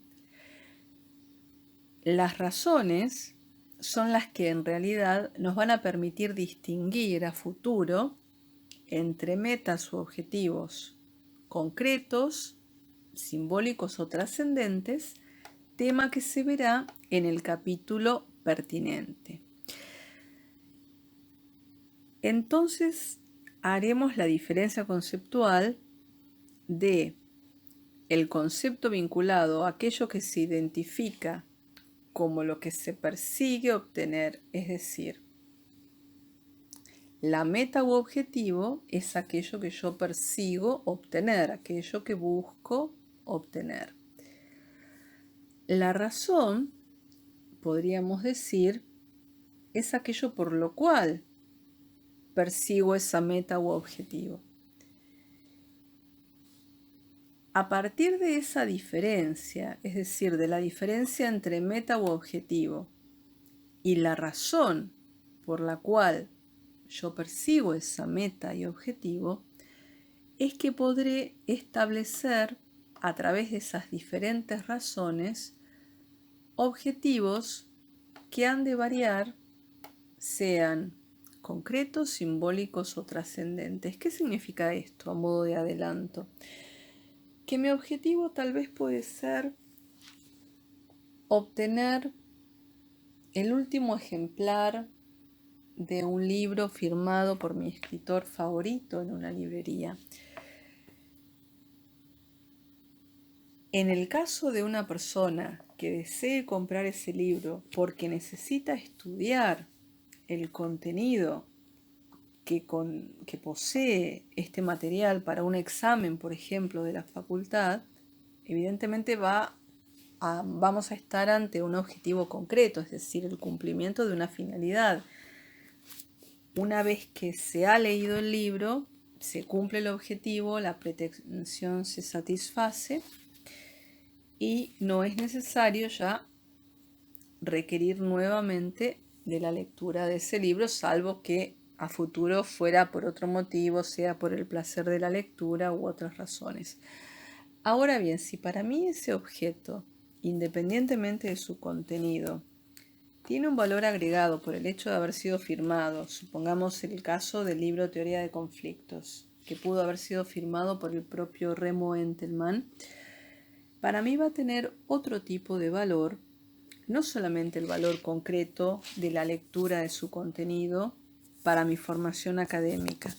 Las razones son las que en realidad nos van a permitir distinguir a futuro entre metas u objetivos concretos, simbólicos o trascendentes, tema que se verá en el capítulo pertinente. Entonces, haremos la diferencia conceptual de el concepto vinculado a aquello que se identifica como lo que se persigue obtener, es decir, la meta u objetivo es aquello que yo persigo obtener, aquello que busco obtener. La razón, podríamos decir, es aquello por lo cual persigo esa meta u objetivo. A partir de esa diferencia, es decir, de la diferencia entre meta u objetivo y la razón por la cual yo persigo esa meta y objetivo, es que podré establecer a través de esas diferentes razones objetivos que han de variar, sean concretos, simbólicos o trascendentes. ¿Qué significa esto a modo de adelanto? Que mi objetivo tal vez puede ser obtener el último ejemplar de un libro firmado por mi escritor favorito en una librería. En el caso de una persona que desee comprar ese libro porque necesita estudiar el contenido que posee este material para un examen, por ejemplo, de la facultad, evidentemente vamos a estar ante un objetivo concreto, es decir, el cumplimiento de una finalidad. Una vez que se ha leído el libro, se cumple el objetivo, la pretensión se satisface y no es necesario ya requerir nuevamente de la lectura de ese libro, salvo que a futuro fuera por otro motivo, sea por el placer de la lectura u otras razones. Ahora bien, si para mí ese objeto, independientemente de su contenido, tiene un valor agregado por el hecho de haber sido firmado, supongamos el caso del libro Teoría de Conflictos, que pudo haber sido firmado por el propio Remo Entelman, para mí va a tener otro tipo de valor, no solamente el valor concreto de la lectura de su contenido para mi formación académica,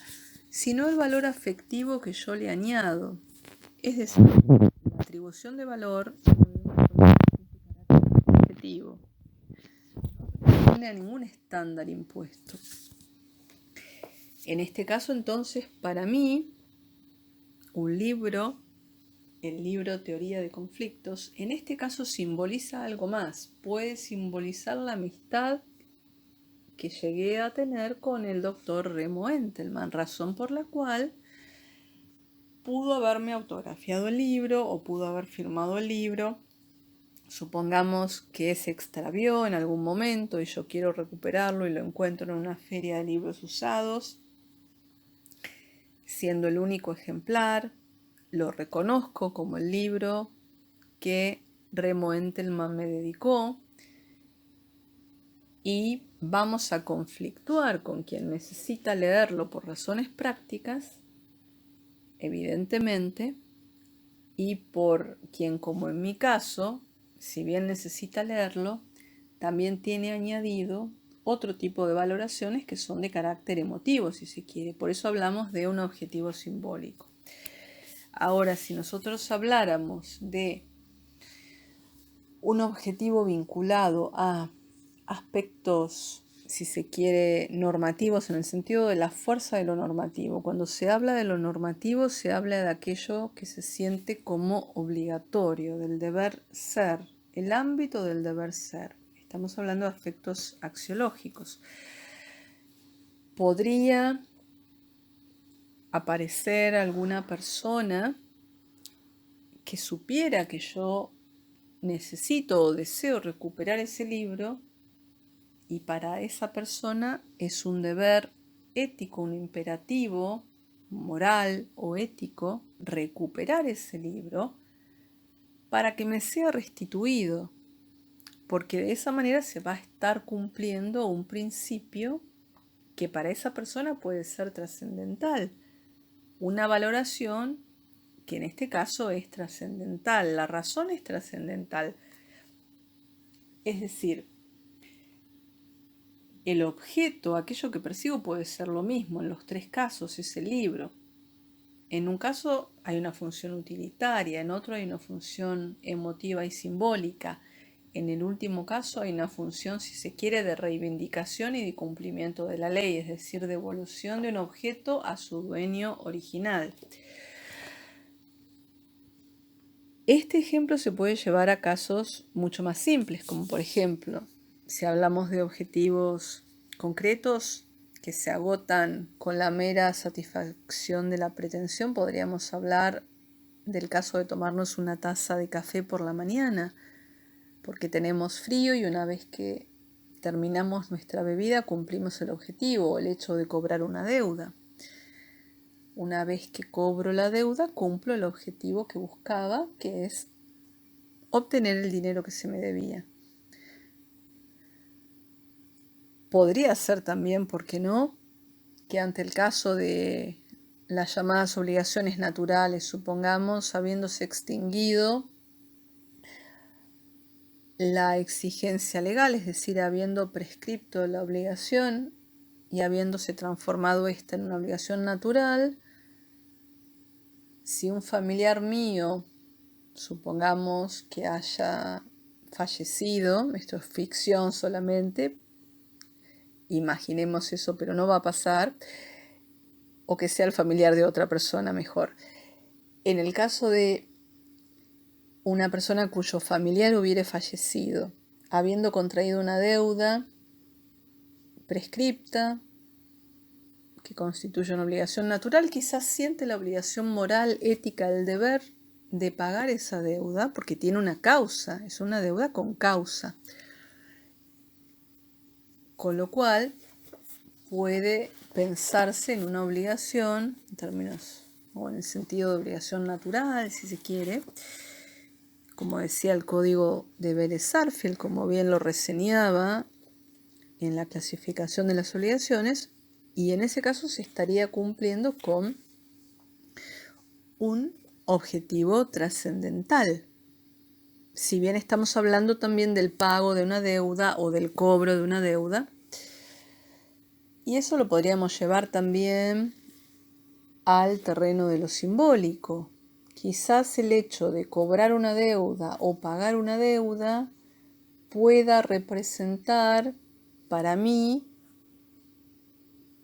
sino el valor afectivo que yo le añado. Es decir, la atribución de valor objetivo. No responde a ningún estándar impuesto. En este caso, entonces, para mí, un libro, el libro Teoría de Conflictos, en este caso simboliza algo más. Puede simbolizar la amistad que llegué a tener con el doctor Remo Entelman, razón por la cual pudo haberme autografiado el libro o pudo haber firmado el libro. Supongamos que se extravió en algún momento y yo quiero recuperarlo y lo encuentro en una feria de libros usados, siendo el único ejemplar, lo reconozco como el libro que Remo Entelman me dedicó y vamos a conflictuar con quien necesita leerlo por razones prácticas, evidentemente, y por quien, como en mi caso, si bien necesita leerlo, también tiene añadido otro tipo de valoraciones que son de carácter emotivo, si se quiere. Por eso hablamos de un objetivo simbólico. Ahora, si nosotros habláramos de un objetivo vinculado a aspectos, si se quiere, normativos, en el sentido de la fuerza de lo normativo. Cuando se habla de lo normativo, se habla de aquello que se siente como obligatorio, del deber ser, el ámbito del deber ser. Estamos hablando de aspectos axiológicos. Podría aparecer alguna persona que supiera que yo necesito o deseo recuperar ese libro y para esa persona es un deber ético, un imperativo moral o ético recuperar ese libro para que me sea restituido, porque de esa manera se va a estar cumpliendo un principio que para esa persona puede ser trascendental, una valoración que en este caso es trascendental, la razón es trascendental, es decir, el objeto, aquello que percibo, puede ser lo mismo en los tres casos, es el libro. En un caso hay una función utilitaria, en otro hay una función emotiva y simbólica. En el último caso hay una función, si se quiere, de reivindicación y de cumplimiento de la ley, es decir, devolución de un objeto a su dueño original. Este ejemplo se puede llevar a casos mucho más simples, como por ejemplo, si hablamos de objetivos concretos que se agotan con la mera satisfacción de la pretensión, podríamos hablar del caso de tomarnos una taza de café por la mañana, porque tenemos frío y una vez que terminamos nuestra bebida cumplimos el objetivo, o el hecho de cobrar una deuda. Una vez que cobro la deuda, cumplo el objetivo que buscaba, que es obtener el dinero que se me debía. Podría ser también, ¿por qué no?, que ante el caso de las llamadas obligaciones naturales, supongamos, habiéndose extinguido la exigencia legal, es decir, habiendo prescripto la obligación y habiéndose transformado esta en una obligación natural, si un familiar mío, supongamos que haya fallecido, esto es ficción solamente, imaginemos eso, pero no va a pasar, o que sea el familiar de otra persona mejor. En el caso de una persona cuyo familiar hubiere fallecido, habiendo contraído una deuda prescripta, que constituye una obligación natural, quizás siente la obligación moral, ética, el deber de pagar esa deuda, porque tiene una causa, es una deuda con causa. Con lo cual, puede pensarse en una obligación, en términos o en el sentido de obligación natural, si se quiere, como decía el código de Vélez-Sarsfield, como bien lo reseñaba en la clasificación de las obligaciones, y en ese caso se estaría cumpliendo con un objetivo trascendental. Si bien estamos hablando también del pago de una deuda o del cobro de una deuda, y eso lo podríamos llevar también al terreno de lo simbólico. Quizás el hecho de cobrar una deuda o pagar una deuda pueda representar para mí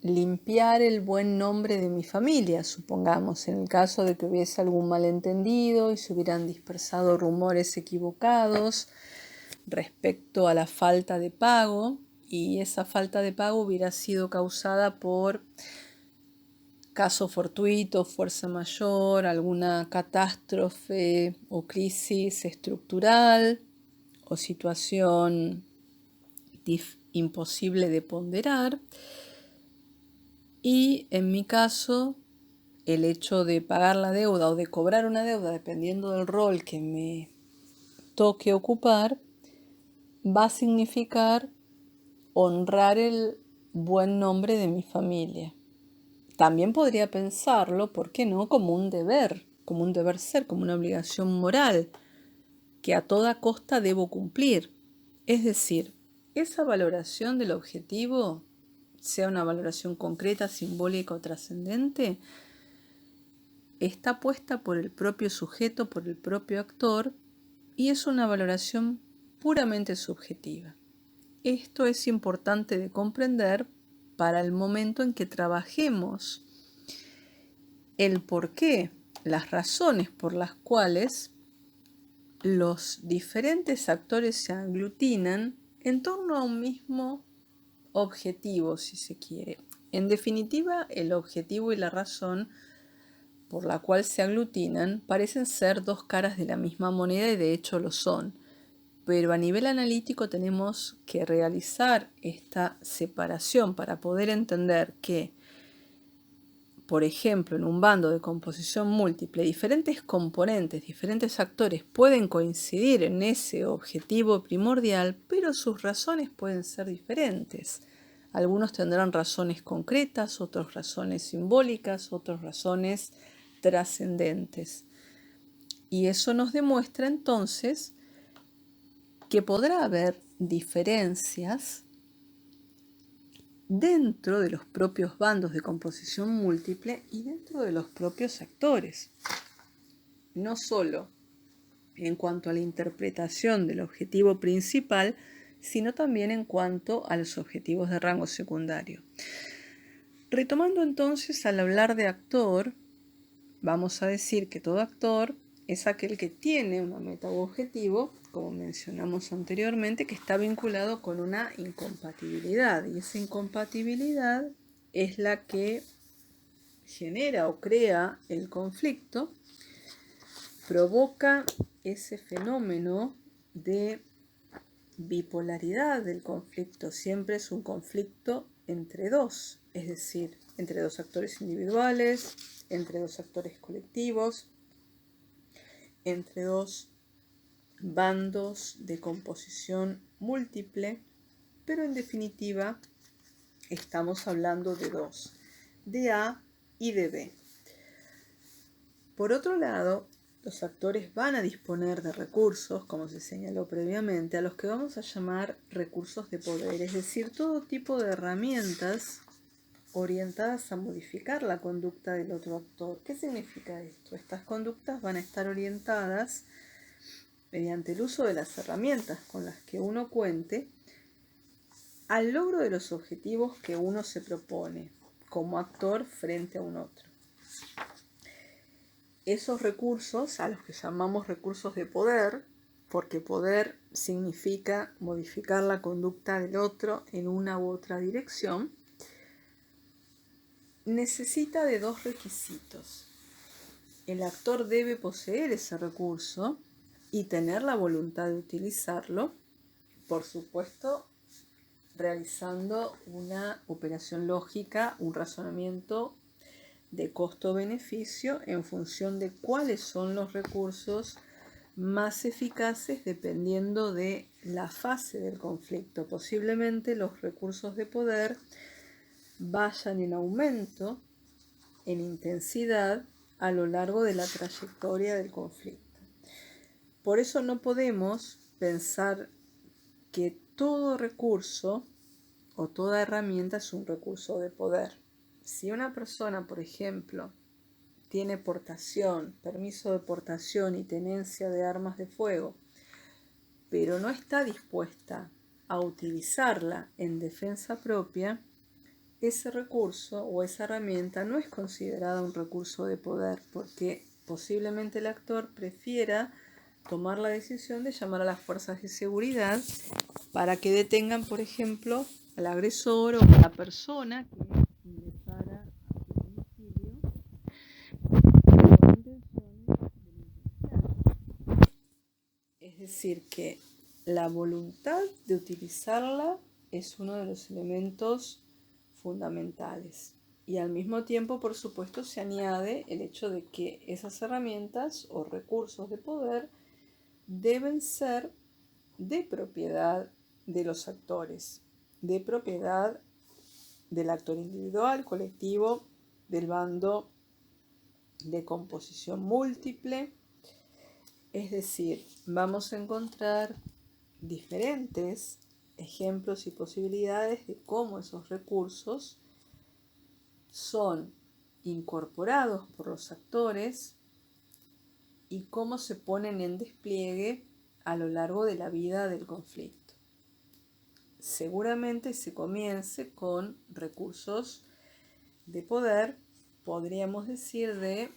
limpiar el buen nombre de mi familia, supongamos, en el caso de que hubiese algún malentendido y se hubieran dispersado rumores equivocados respecto a la falta de pago, y esa falta de pago hubiera sido causada por caso fortuito, fuerza mayor, alguna catástrofe o crisis estructural o situación imposible de ponderar. Y en mi caso, el hecho de pagar la deuda o de cobrar una deuda, dependiendo del rol que me toque ocupar, va a significar honrar el buen nombre de mi familia. También podría pensarlo, ¿por qué no?, como un deber ser, como una obligación moral que a toda costa debo cumplir. Es decir, esa valoración del objetivo, sea una valoración concreta, simbólica o trascendente, está puesta por el propio sujeto, por el propio actor, y es una valoración puramente subjetiva. Esto es importante de comprender para el momento en que trabajemos el por qué, las razones por las cuales los diferentes actores se aglutinan en torno a un mismo objetivo, si se quiere. En definitiva, el objetivo y la razón por la cual se aglutinan parecen ser dos caras de la misma moneda, y de hecho lo son. Pero a nivel analítico tenemos que realizar esta separación para poder entender que, por ejemplo, en un bando de composición múltiple, diferentes componentes, diferentes actores pueden coincidir en ese objetivo primordial, pero sus razones pueden ser diferentes. Algunos tendrán razones concretas, otros razones simbólicas, otros razones trascendentes. Y eso nos demuestra entonces que podrá haber diferencias dentro de los propios bandos de composición múltiple y dentro de los propios actores. No solo en cuanto a la interpretación del objetivo principal, sino también en cuanto a los objetivos de rango secundario. Retomando entonces, al hablar de actor, vamos a decir que todo actor es aquel que tiene una meta u objetivo, como mencionamos anteriormente, que está vinculado con una incompatibilidad. Y esa incompatibilidad es la que genera o crea el conflicto, provoca ese fenómeno de bipolaridad del conflicto. Siempre es un conflicto entre dos, es decir, entre dos actores individuales, entre dos actores colectivos, entre dos bandos de composición múltiple, pero en definitiva estamos hablando de dos, de A y de B. Por otro lado, los actores van a disponer de recursos, como se señaló previamente, a los que vamos a llamar recursos de poder, es decir, todo tipo de herramientas orientadas a modificar la conducta del otro actor. ¿Qué significa esto? Estas conductas van a estar orientadas mediante el uso de las herramientas con las que uno cuente al logro de los objetivos que uno se propone como actor frente a un otro. Esos recursos, a los que llamamos recursos de poder, porque poder significa modificar la conducta del otro en una u otra dirección, necesita de dos requisitos. El actor debe poseer ese recurso y tener la voluntad de utilizarlo, por supuesto, realizando una operación lógica, un razonamiento de costo-beneficio en función de cuáles son los recursos más eficaces dependiendo de la fase del conflicto. Posiblemente los recursos de poder vayan en aumento, en intensidad, a lo largo de la trayectoria del conflicto. Por eso no podemos pensar que todo recurso o toda herramienta es un recurso de poder. Si una persona, por ejemplo, tiene portación, permiso de portación y tenencia de armas de fuego, pero no está dispuesta a utilizarla en defensa propia, ese recurso o esa herramienta no es considerada un recurso de poder, porque posiblemente el actor prefiera tomar la decisión de llamar a las fuerzas de seguridad para que detengan, por ejemplo, al agresor o a la persona que ingresara a su domicilio con intenciones delincuenciales. Es decir, que la voluntad de utilizarla es uno de los elementos fundamentales. Y al mismo tiempo, por supuesto, se añade el hecho de que esas herramientas o recursos de poder deben ser de propiedad de los actores, de propiedad del actor individual, colectivo, del bando de composición múltiple. Es decir, vamos a encontrar diferentes ejemplos y posibilidades de cómo esos recursos son incorporados por los actores y cómo se ponen en despliegue a lo largo de la vida del conflicto. Seguramente se comience con recursos de poder, podríamos decir, de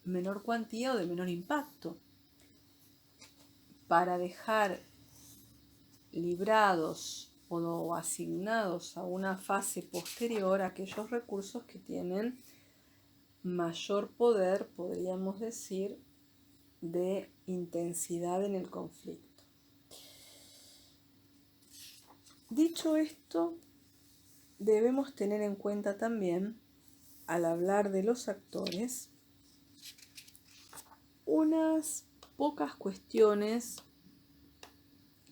menor cuantía o de menor impacto, para dejar librados o asignados a una fase posterior aquellos recursos que tienen mayor poder, podríamos decir, de intensidad en el conflicto. Dicho esto, debemos tener en cuenta también, al hablar de los actores, unas pocas cuestiones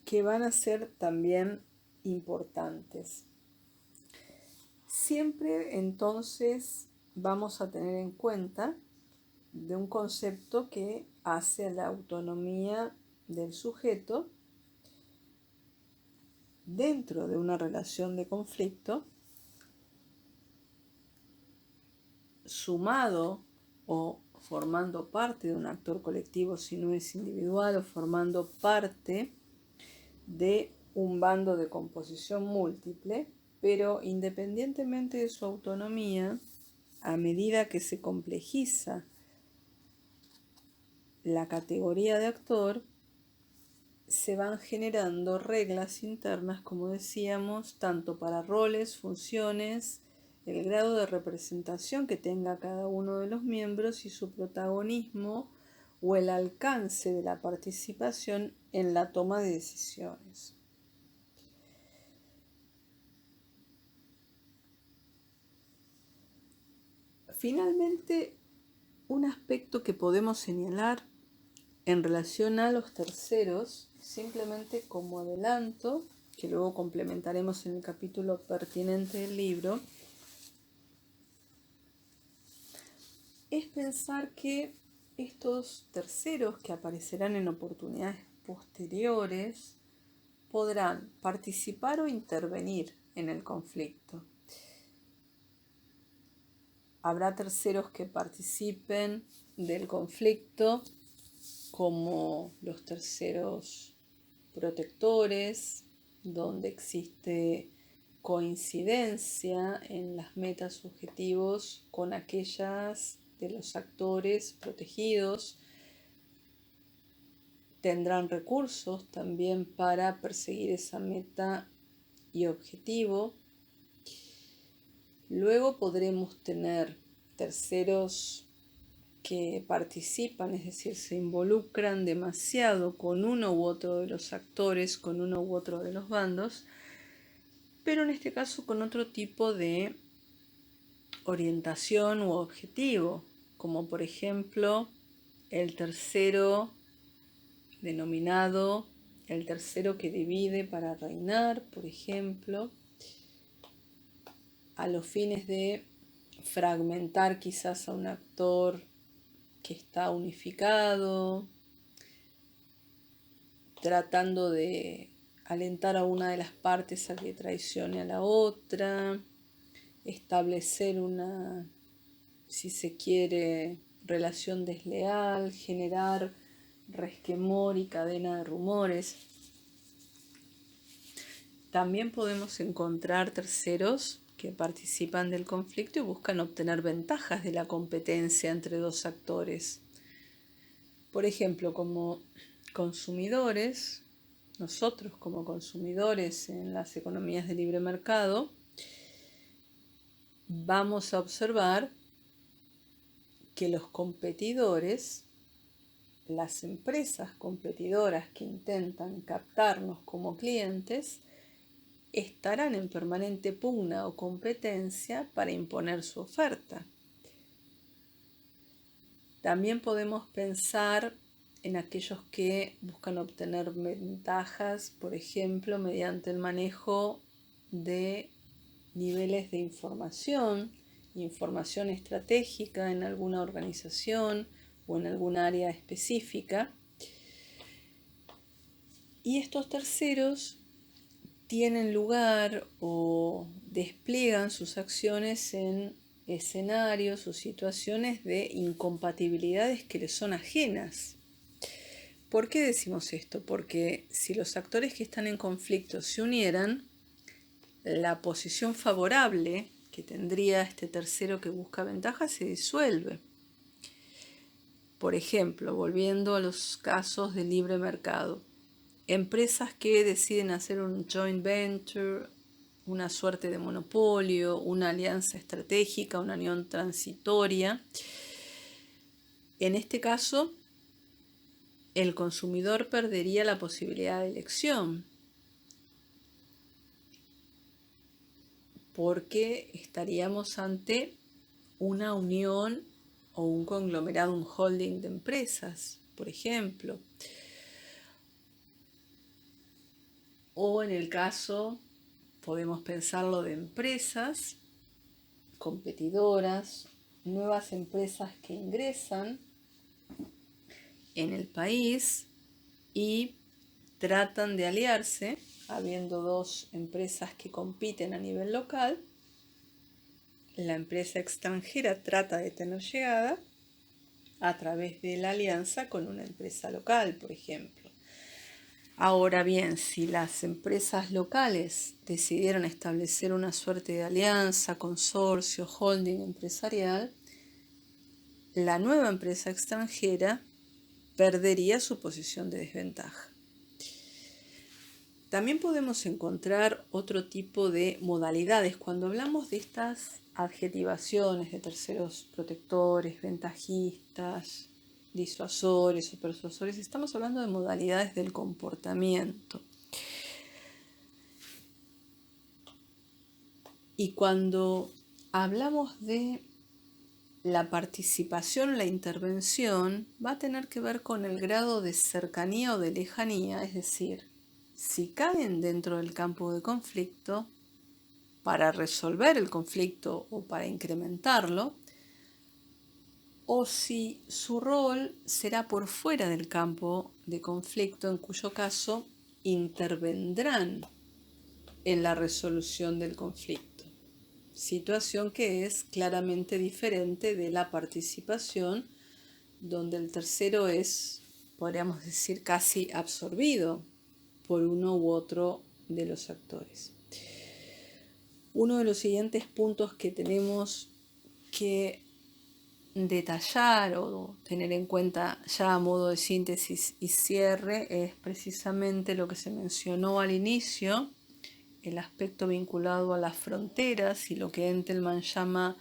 que van a ser también importantes. Siempre entonces vamos a tener en cuenta de un concepto que hace a la autonomía del sujeto dentro de una relación de conflicto, sumado o formando parte de un actor colectivo si no es individual, o formando parte de un bando de composición múltiple, pero independientemente de su autonomía, a medida que se complejiza la categoría de actor, se van generando reglas internas, como decíamos, tanto para roles, funciones, el grado de representación que tenga cada uno de los miembros y su protagonismo o el alcance de la participación en la toma de decisiones. Finalmente, un aspecto que podemos señalar en relación a los terceros, simplemente como adelanto, que luego complementaremos en el capítulo pertinente del libro, es pensar que estos terceros que aparecerán en oportunidades posteriores podrán participar o intervenir en el conflicto. Habrá terceros que participen del conflicto como los terceros protectores, donde existe coincidencia en las metas objetivos con aquellas de los actores protegidos. Tendrán recursos también para perseguir esa meta y objetivo. Luego podremos tener terceros que participan, es decir, se involucran demasiado con uno u otro de los actores, con uno u otro de los bandos, pero en este caso con otro tipo de orientación u objetivo, como por ejemplo el tercero denominado el tercero que divide para reinar, por ejemplo, a los fines de fragmentar quizás a un actor que está unificado, tratando de alentar a una de las partes a que traicione a la otra, establecer una, si se quiere, relación desleal, generar resquemor y cadena de rumores. También podemos encontrar terceros que participan del conflicto y buscan obtener ventajas de la competencia entre dos actores. Por ejemplo, como consumidores, nosotros como consumidores en las economías de libre mercado, vamos a observar que los competidores, las empresas competidoras que intentan captarnos como clientes, estarán en permanente pugna o competencia para imponer su oferta. También podemos pensar en aquellos que buscan obtener ventajas, por ejemplo, mediante el manejo de niveles de información estratégica en alguna organización o en alguna área específica. Y estos terceros tienen lugar o despliegan sus acciones en escenarios o situaciones de incompatibilidades que les son ajenas. ¿Por qué decimos esto? Porque si los actores que están en conflicto se unieran, la posición favorable que tendría este tercero que busca ventaja se disuelve. Por ejemplo, volviendo a los casos de libre mercado, empresas que deciden hacer un joint venture, una suerte de monopolio, una alianza estratégica, una unión transitoria. En este caso, el consumidor perdería la posibilidad de elección, porque estaríamos ante una unión o un conglomerado, un holding de empresas, por ejemplo. O en el caso, podemos pensarlo de empresas competidoras, nuevas empresas que ingresan en el país y tratan de aliarse, habiendo dos empresas que compiten a nivel local. La empresa extranjera trata de tener llegada a través de la alianza con una empresa local, por ejemplo. Ahora bien, si las empresas locales decidieron establecer una suerte de alianza, consorcio, holding empresarial, la nueva empresa extranjera perdería su posición de desventaja. También podemos encontrar otro tipo de modalidades. Cuando hablamos de estas adjetivaciones de terceros protectores, ventajistas, disuasores o persuasores, estamos hablando de modalidades del comportamiento. Y cuando hablamos de la participación, la intervención, va a tener que ver con el grado de cercanía o de lejanía, es decir, si caen dentro del campo de conflicto para resolver el conflicto o para incrementarlo, o si su rol será por fuera del campo de conflicto, en cuyo caso intervendrán en la resolución del conflicto. Situación que es claramente diferente de la participación, donde el tercero es, podríamos decir, casi absorbido por uno u otro de los actores. Uno de los siguientes puntos que tenemos que detallar o tener en cuenta ya a modo de síntesis y cierre es precisamente lo que se mencionó al inicio, el aspecto vinculado a las fronteras y lo que Entelman llama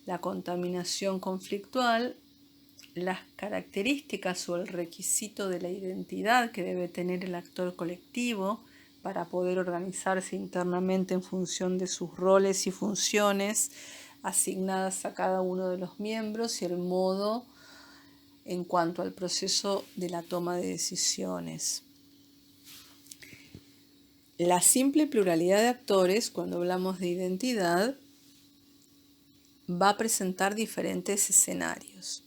la contaminación conflictual, las características o el requisito de la identidad que debe tener el actor colectivo para poder organizarse internamente en función de sus roles y funciones asignadas a cada uno de los miembros y el modo en cuanto al proceso de la toma de decisiones. La simple pluralidad de actores, cuando hablamos de identidad, va a presentar diferentes escenarios.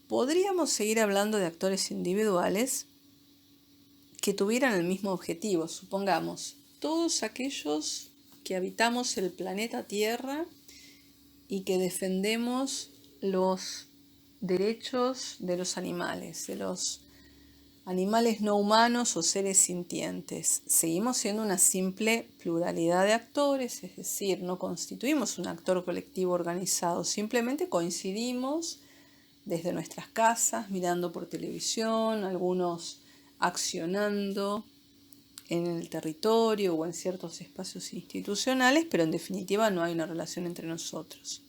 Podríamos seguir hablando de actores individuales que tuvieran el mismo objetivo. Supongamos, todos aquellos que habitamos el planeta Tierra y que defendemos los derechos de los animales no humanos o seres sintientes. Seguimos siendo una simple pluralidad de actores, es decir, no constituimos un actor colectivo organizado, simplemente coincidimos desde nuestras casas, mirando por televisión, algunos accionando en el territorio o en ciertos espacios institucionales, pero en definitiva no hay una relación entre nosotros.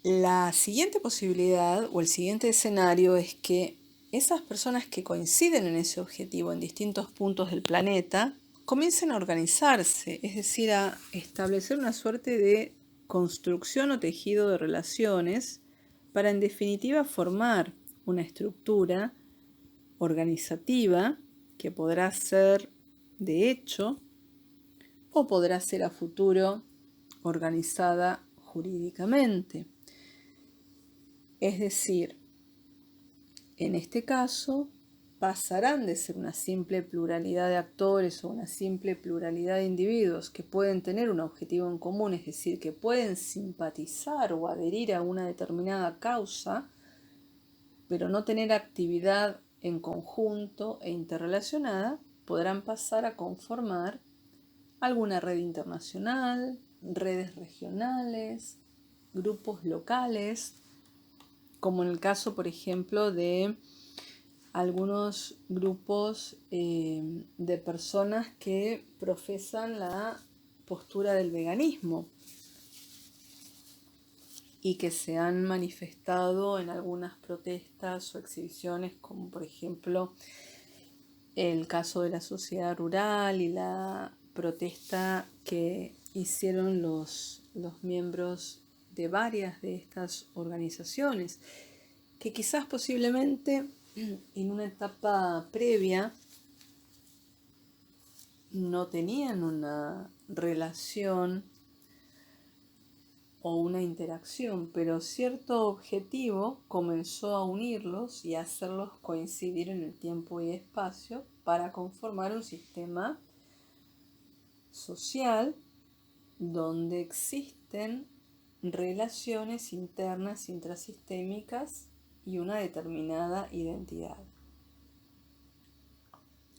La siguiente posibilidad o el siguiente escenario es que esas personas que coinciden en ese objetivo en distintos puntos del planeta comiencen a organizarse, es decir, a establecer una suerte de construcción o tejido de relaciones para en definitiva formar una estructura organizativa que podrá ser de hecho o podrá ser a futuro organizada jurídicamente. Es decir, en este caso pasarán de ser una simple pluralidad de actores o una simple pluralidad de individuos que pueden tener un objetivo en común, es decir, que pueden simpatizar o adherir a una determinada causa, pero no tener actividad en conjunto e interrelacionada, podrán pasar a conformar alguna red internacional, redes regionales, grupos locales, como en el caso, por ejemplo, de algunos grupos de personas que profesan la postura del veganismo y que se han manifestado en algunas protestas o exhibiciones, como por ejemplo el caso de la sociedad rural y la protesta que hicieron los miembros de varias de estas organizaciones, que quizás posiblemente en una etapa previa no tenían una relación o una interacción, pero cierto objetivo comenzó a unirlos y a hacerlos coincidir en el tiempo y espacio para conformar un sistema social donde existen relaciones internas intrasistémicas y una determinada identidad.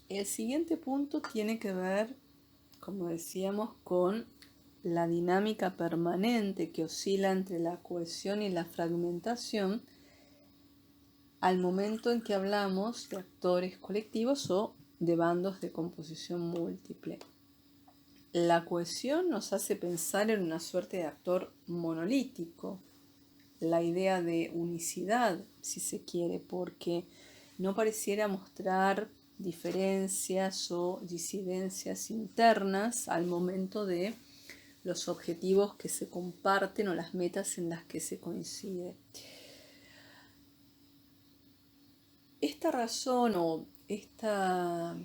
El siguiente punto tiene que ver, como decíamos, con la dinámica permanente que oscila entre la cohesión y la fragmentación al momento en que hablamos de actores colectivos o de bandos de composición múltiple. La cohesión nos hace pensar en una suerte de actor monolítico, la idea de unicidad, si se quiere, porque no pareciera mostrar diferencias o disidencias internas al momento de los objetivos que se comparten o las metas en las que se coincide. Esta razón o esta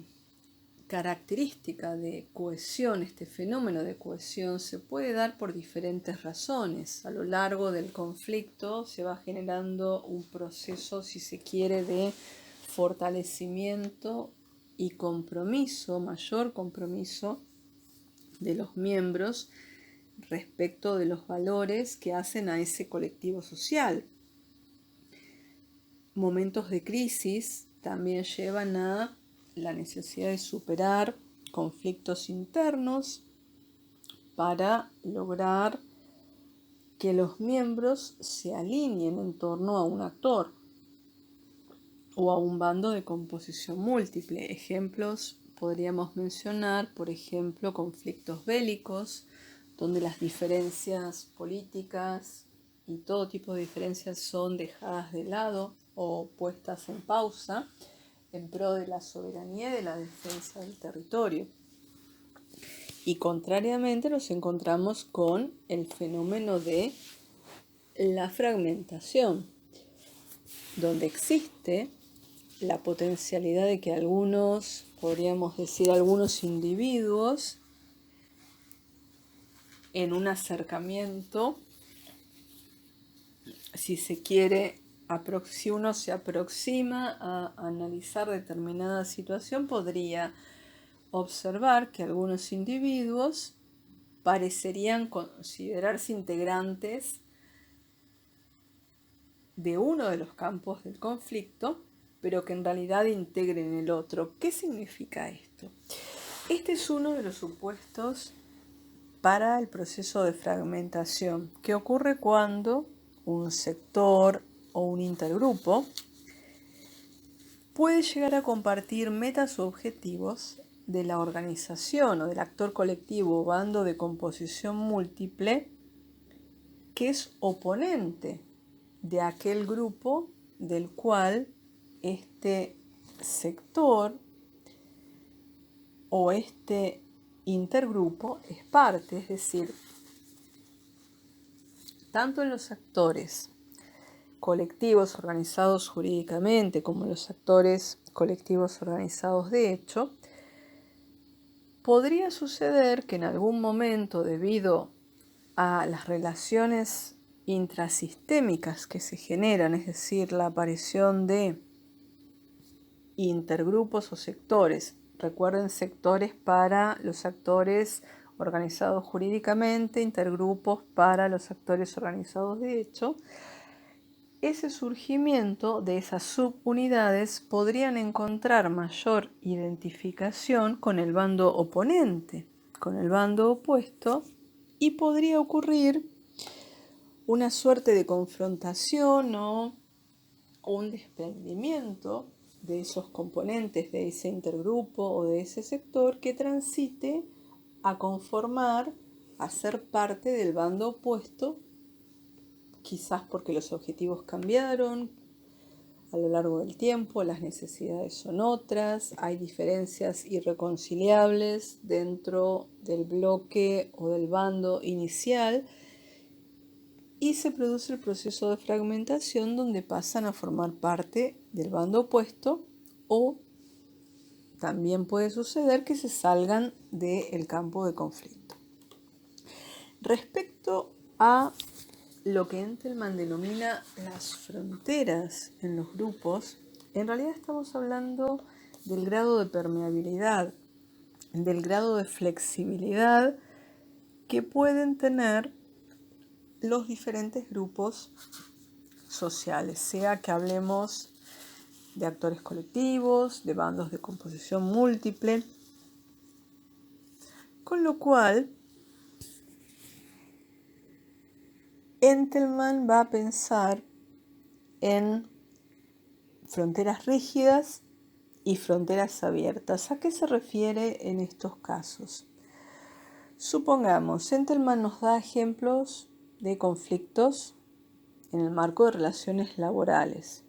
característica de cohesión, este fenómeno de cohesión, se puede dar por diferentes razones. A lo largo del conflicto se va generando un proceso, si se quiere, de fortalecimiento y compromiso, mayor compromiso de los miembros respecto de los valores que hacen a ese colectivo social. Momentos de crisis también llevan a la necesidad de superar conflictos internos para lograr que los miembros se alineen en torno a un actor o a un bando de composición múltiple. Ejemplos podríamos mencionar, por ejemplo, conflictos bélicos, donde las diferencias políticas y todo tipo de diferencias son dejadas de lado o puestas en pausa, en pro de la soberanía y de la defensa del territorio. Y contrariamente nos encontramos con el fenómeno de la fragmentación, donde existe la potencialidad de que algunos, podríamos decir algunos individuos, en un acercamiento, si se quiere, si uno se aproxima a analizar determinada situación, podría observar que algunos individuos parecerían considerarse integrantes de uno de los campos del conflicto, pero que en realidad integren el otro. ¿Qué significa esto? Este es uno de los supuestos para el proceso de fragmentación, que ocurre cuando un sector o un intergrupo puede llegar a compartir metas o objetivos de la organización o del actor colectivo o bando de composición múltiple que es oponente de aquel grupo del cual este sector o este intergrupo es parte, es decir, tanto en los actores colectivos organizados jurídicamente como en los actores colectivos organizados de hecho, podría suceder que en algún momento, debido a las relaciones intrasistémicas que se generan, es decir, la aparición de intergrupos o sectores. Recuerden, sectores para los actores organizados jurídicamente, intergrupos para los actores organizados de hecho. Ese surgimiento de esas subunidades podrían encontrar mayor identificación con el bando oponente, con el bando opuesto, y podría ocurrir una suerte de confrontación o un desprendimiento de esos componentes de ese intergrupo o de ese sector que transite a conformar, a ser parte del bando opuesto, quizás porque los objetivos cambiaron a lo largo del tiempo, las necesidades son otras, hay diferencias irreconciliables dentro del bloque o del bando inicial, y se produce el proceso de fragmentación donde pasan a formar parte del bando opuesto, o también puede suceder que se salgan del campo de conflicto. Respecto a lo que Entelman denomina las fronteras en los grupos, en realidad estamos hablando del grado de permeabilidad, del grado de flexibilidad que pueden tener los diferentes grupos sociales, sea que hablemos de actores colectivos, de bandos de composición múltiple, con lo cual Entelman va a pensar en fronteras rígidas y fronteras abiertas. ¿A qué se refiere en estos casos? Supongamos, Entelman nos da ejemplos de conflictos en el marco de relaciones laborales,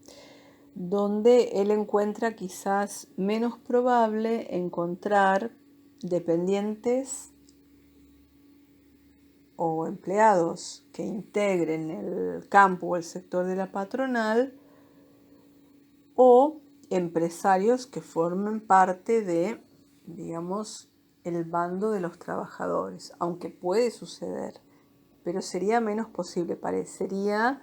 donde él encuentra quizás menos probable encontrar dependientes o empleados que integren el campo o el sector de la patronal, o empresarios que formen parte de, digamos, el bando de los trabajadores, aunque puede suceder, pero sería menos posible, parecería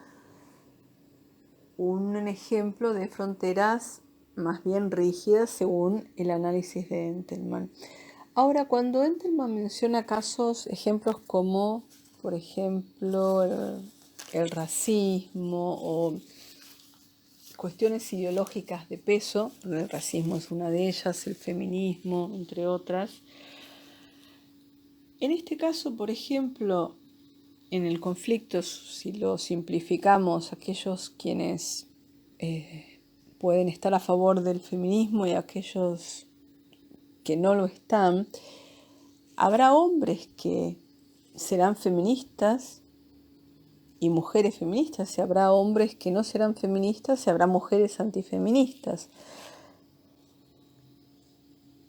un ejemplo de fronteras más bien rígidas según el análisis de Entelman. Ahora, cuando Entelman menciona ejemplos como, por ejemplo, el racismo o cuestiones ideológicas de peso, el racismo es una de ellas, el feminismo, entre otras. En este caso, por ejemplo, en el conflicto, si lo simplificamos, aquellos quienes pueden estar a favor del feminismo y aquellos que no lo están, habrá hombres que serán feministas y mujeres feministas, y habrá hombres que no serán feministas y habrá mujeres antifeministas.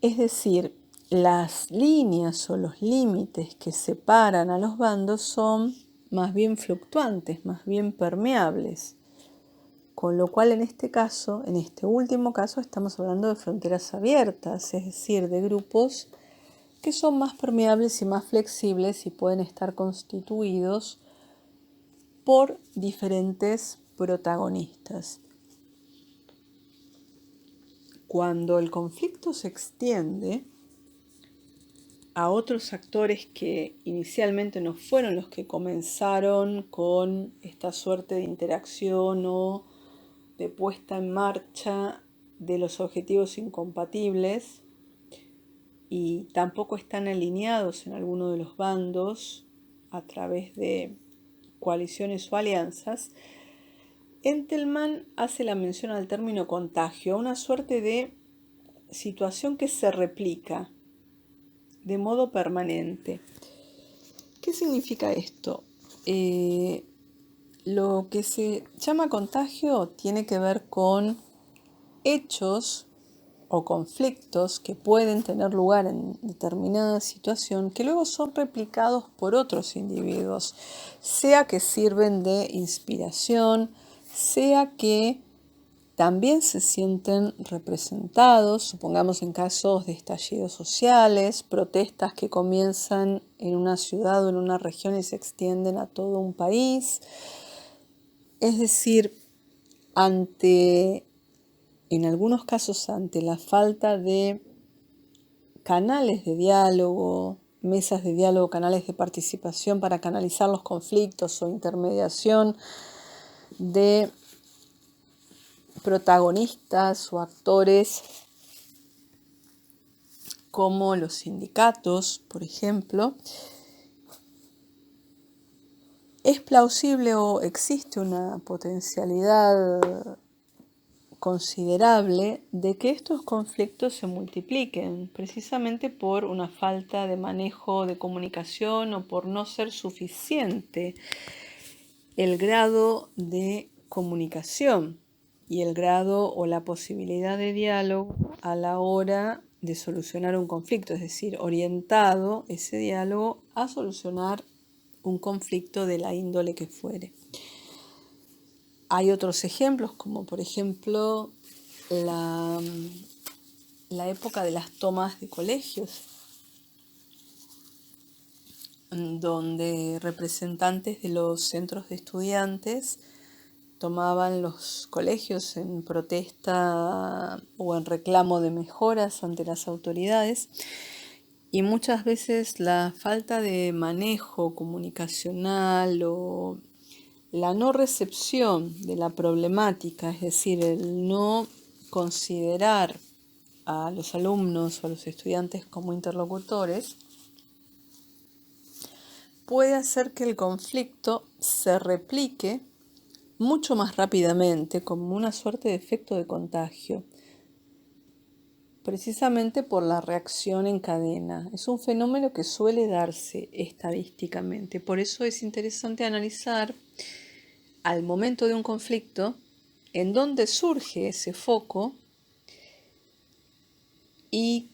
Es decir, las líneas o los límites que separan a los bandos son más bien fluctuantes, más bien permeables. Con lo cual en este caso, en este último caso, estamos hablando de fronteras abiertas, es decir, de grupos que son más permeables y más flexibles y pueden estar constituidos por diferentes protagonistas. Cuando el conflicto se extiende a otros actores que inicialmente no fueron los que comenzaron con esta suerte de interacción o de puesta en marcha de los objetivos incompatibles y tampoco están alineados en alguno de los bandos a través de coaliciones o alianzas, Entelman hace la mención al término contagio, una suerte de situación que se replica de modo permanente. ¿Qué significa esto? Lo que se llama contagio tiene que ver con hechos o conflictos que pueden tener lugar en determinada situación que luego son replicados por otros individuos, sea que sirven de inspiración, sea que también se sienten representados, supongamos en casos de estallidos sociales, protestas que comienzan en una ciudad o en una región y se extienden a todo un país. Es decir, en algunos casos ante la falta de canales de diálogo, mesas de diálogo, canales de participación para canalizar los conflictos o intermediación de protagonistas o actores como los sindicatos, por ejemplo, es plausible o existe una potencialidad considerable de que estos conflictos se multipliquen precisamente por una falta de manejo de comunicación o por no ser suficiente el grado de comunicación y el grado o la posibilidad de diálogo a la hora de solucionar un conflicto, es decir, orientado ese diálogo a solucionar un conflicto de la índole que fuere. Hay otros ejemplos, como por ejemplo la época de las tomas de colegios, donde representantes de los centros de estudiantes tomaban los colegios en protesta o en reclamo de mejoras ante las autoridades, y muchas veces la falta de manejo comunicacional o la no recepción de la problemática, es decir, el no considerar a los alumnos o a los estudiantes como interlocutores, puede hacer que el conflicto se replique mucho más rápidamente, como una suerte de efecto de contagio, precisamente por la reacción en cadena. Es un fenómeno que suele darse estadísticamente. Por eso es interesante analizar al momento de un conflicto en dónde surge ese foco y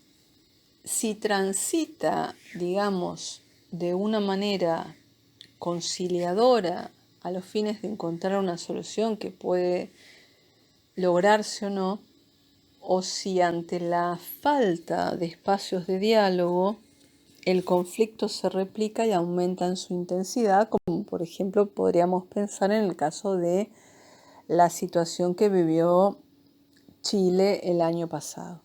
si transita, digamos, de una manera conciliadora a los fines de encontrar una solución que puede lograrse o si ante la falta de espacios de diálogo el conflicto se replica y aumenta en su intensidad, como por ejemplo podríamos pensar en el caso de la situación que vivió Chile el año pasado.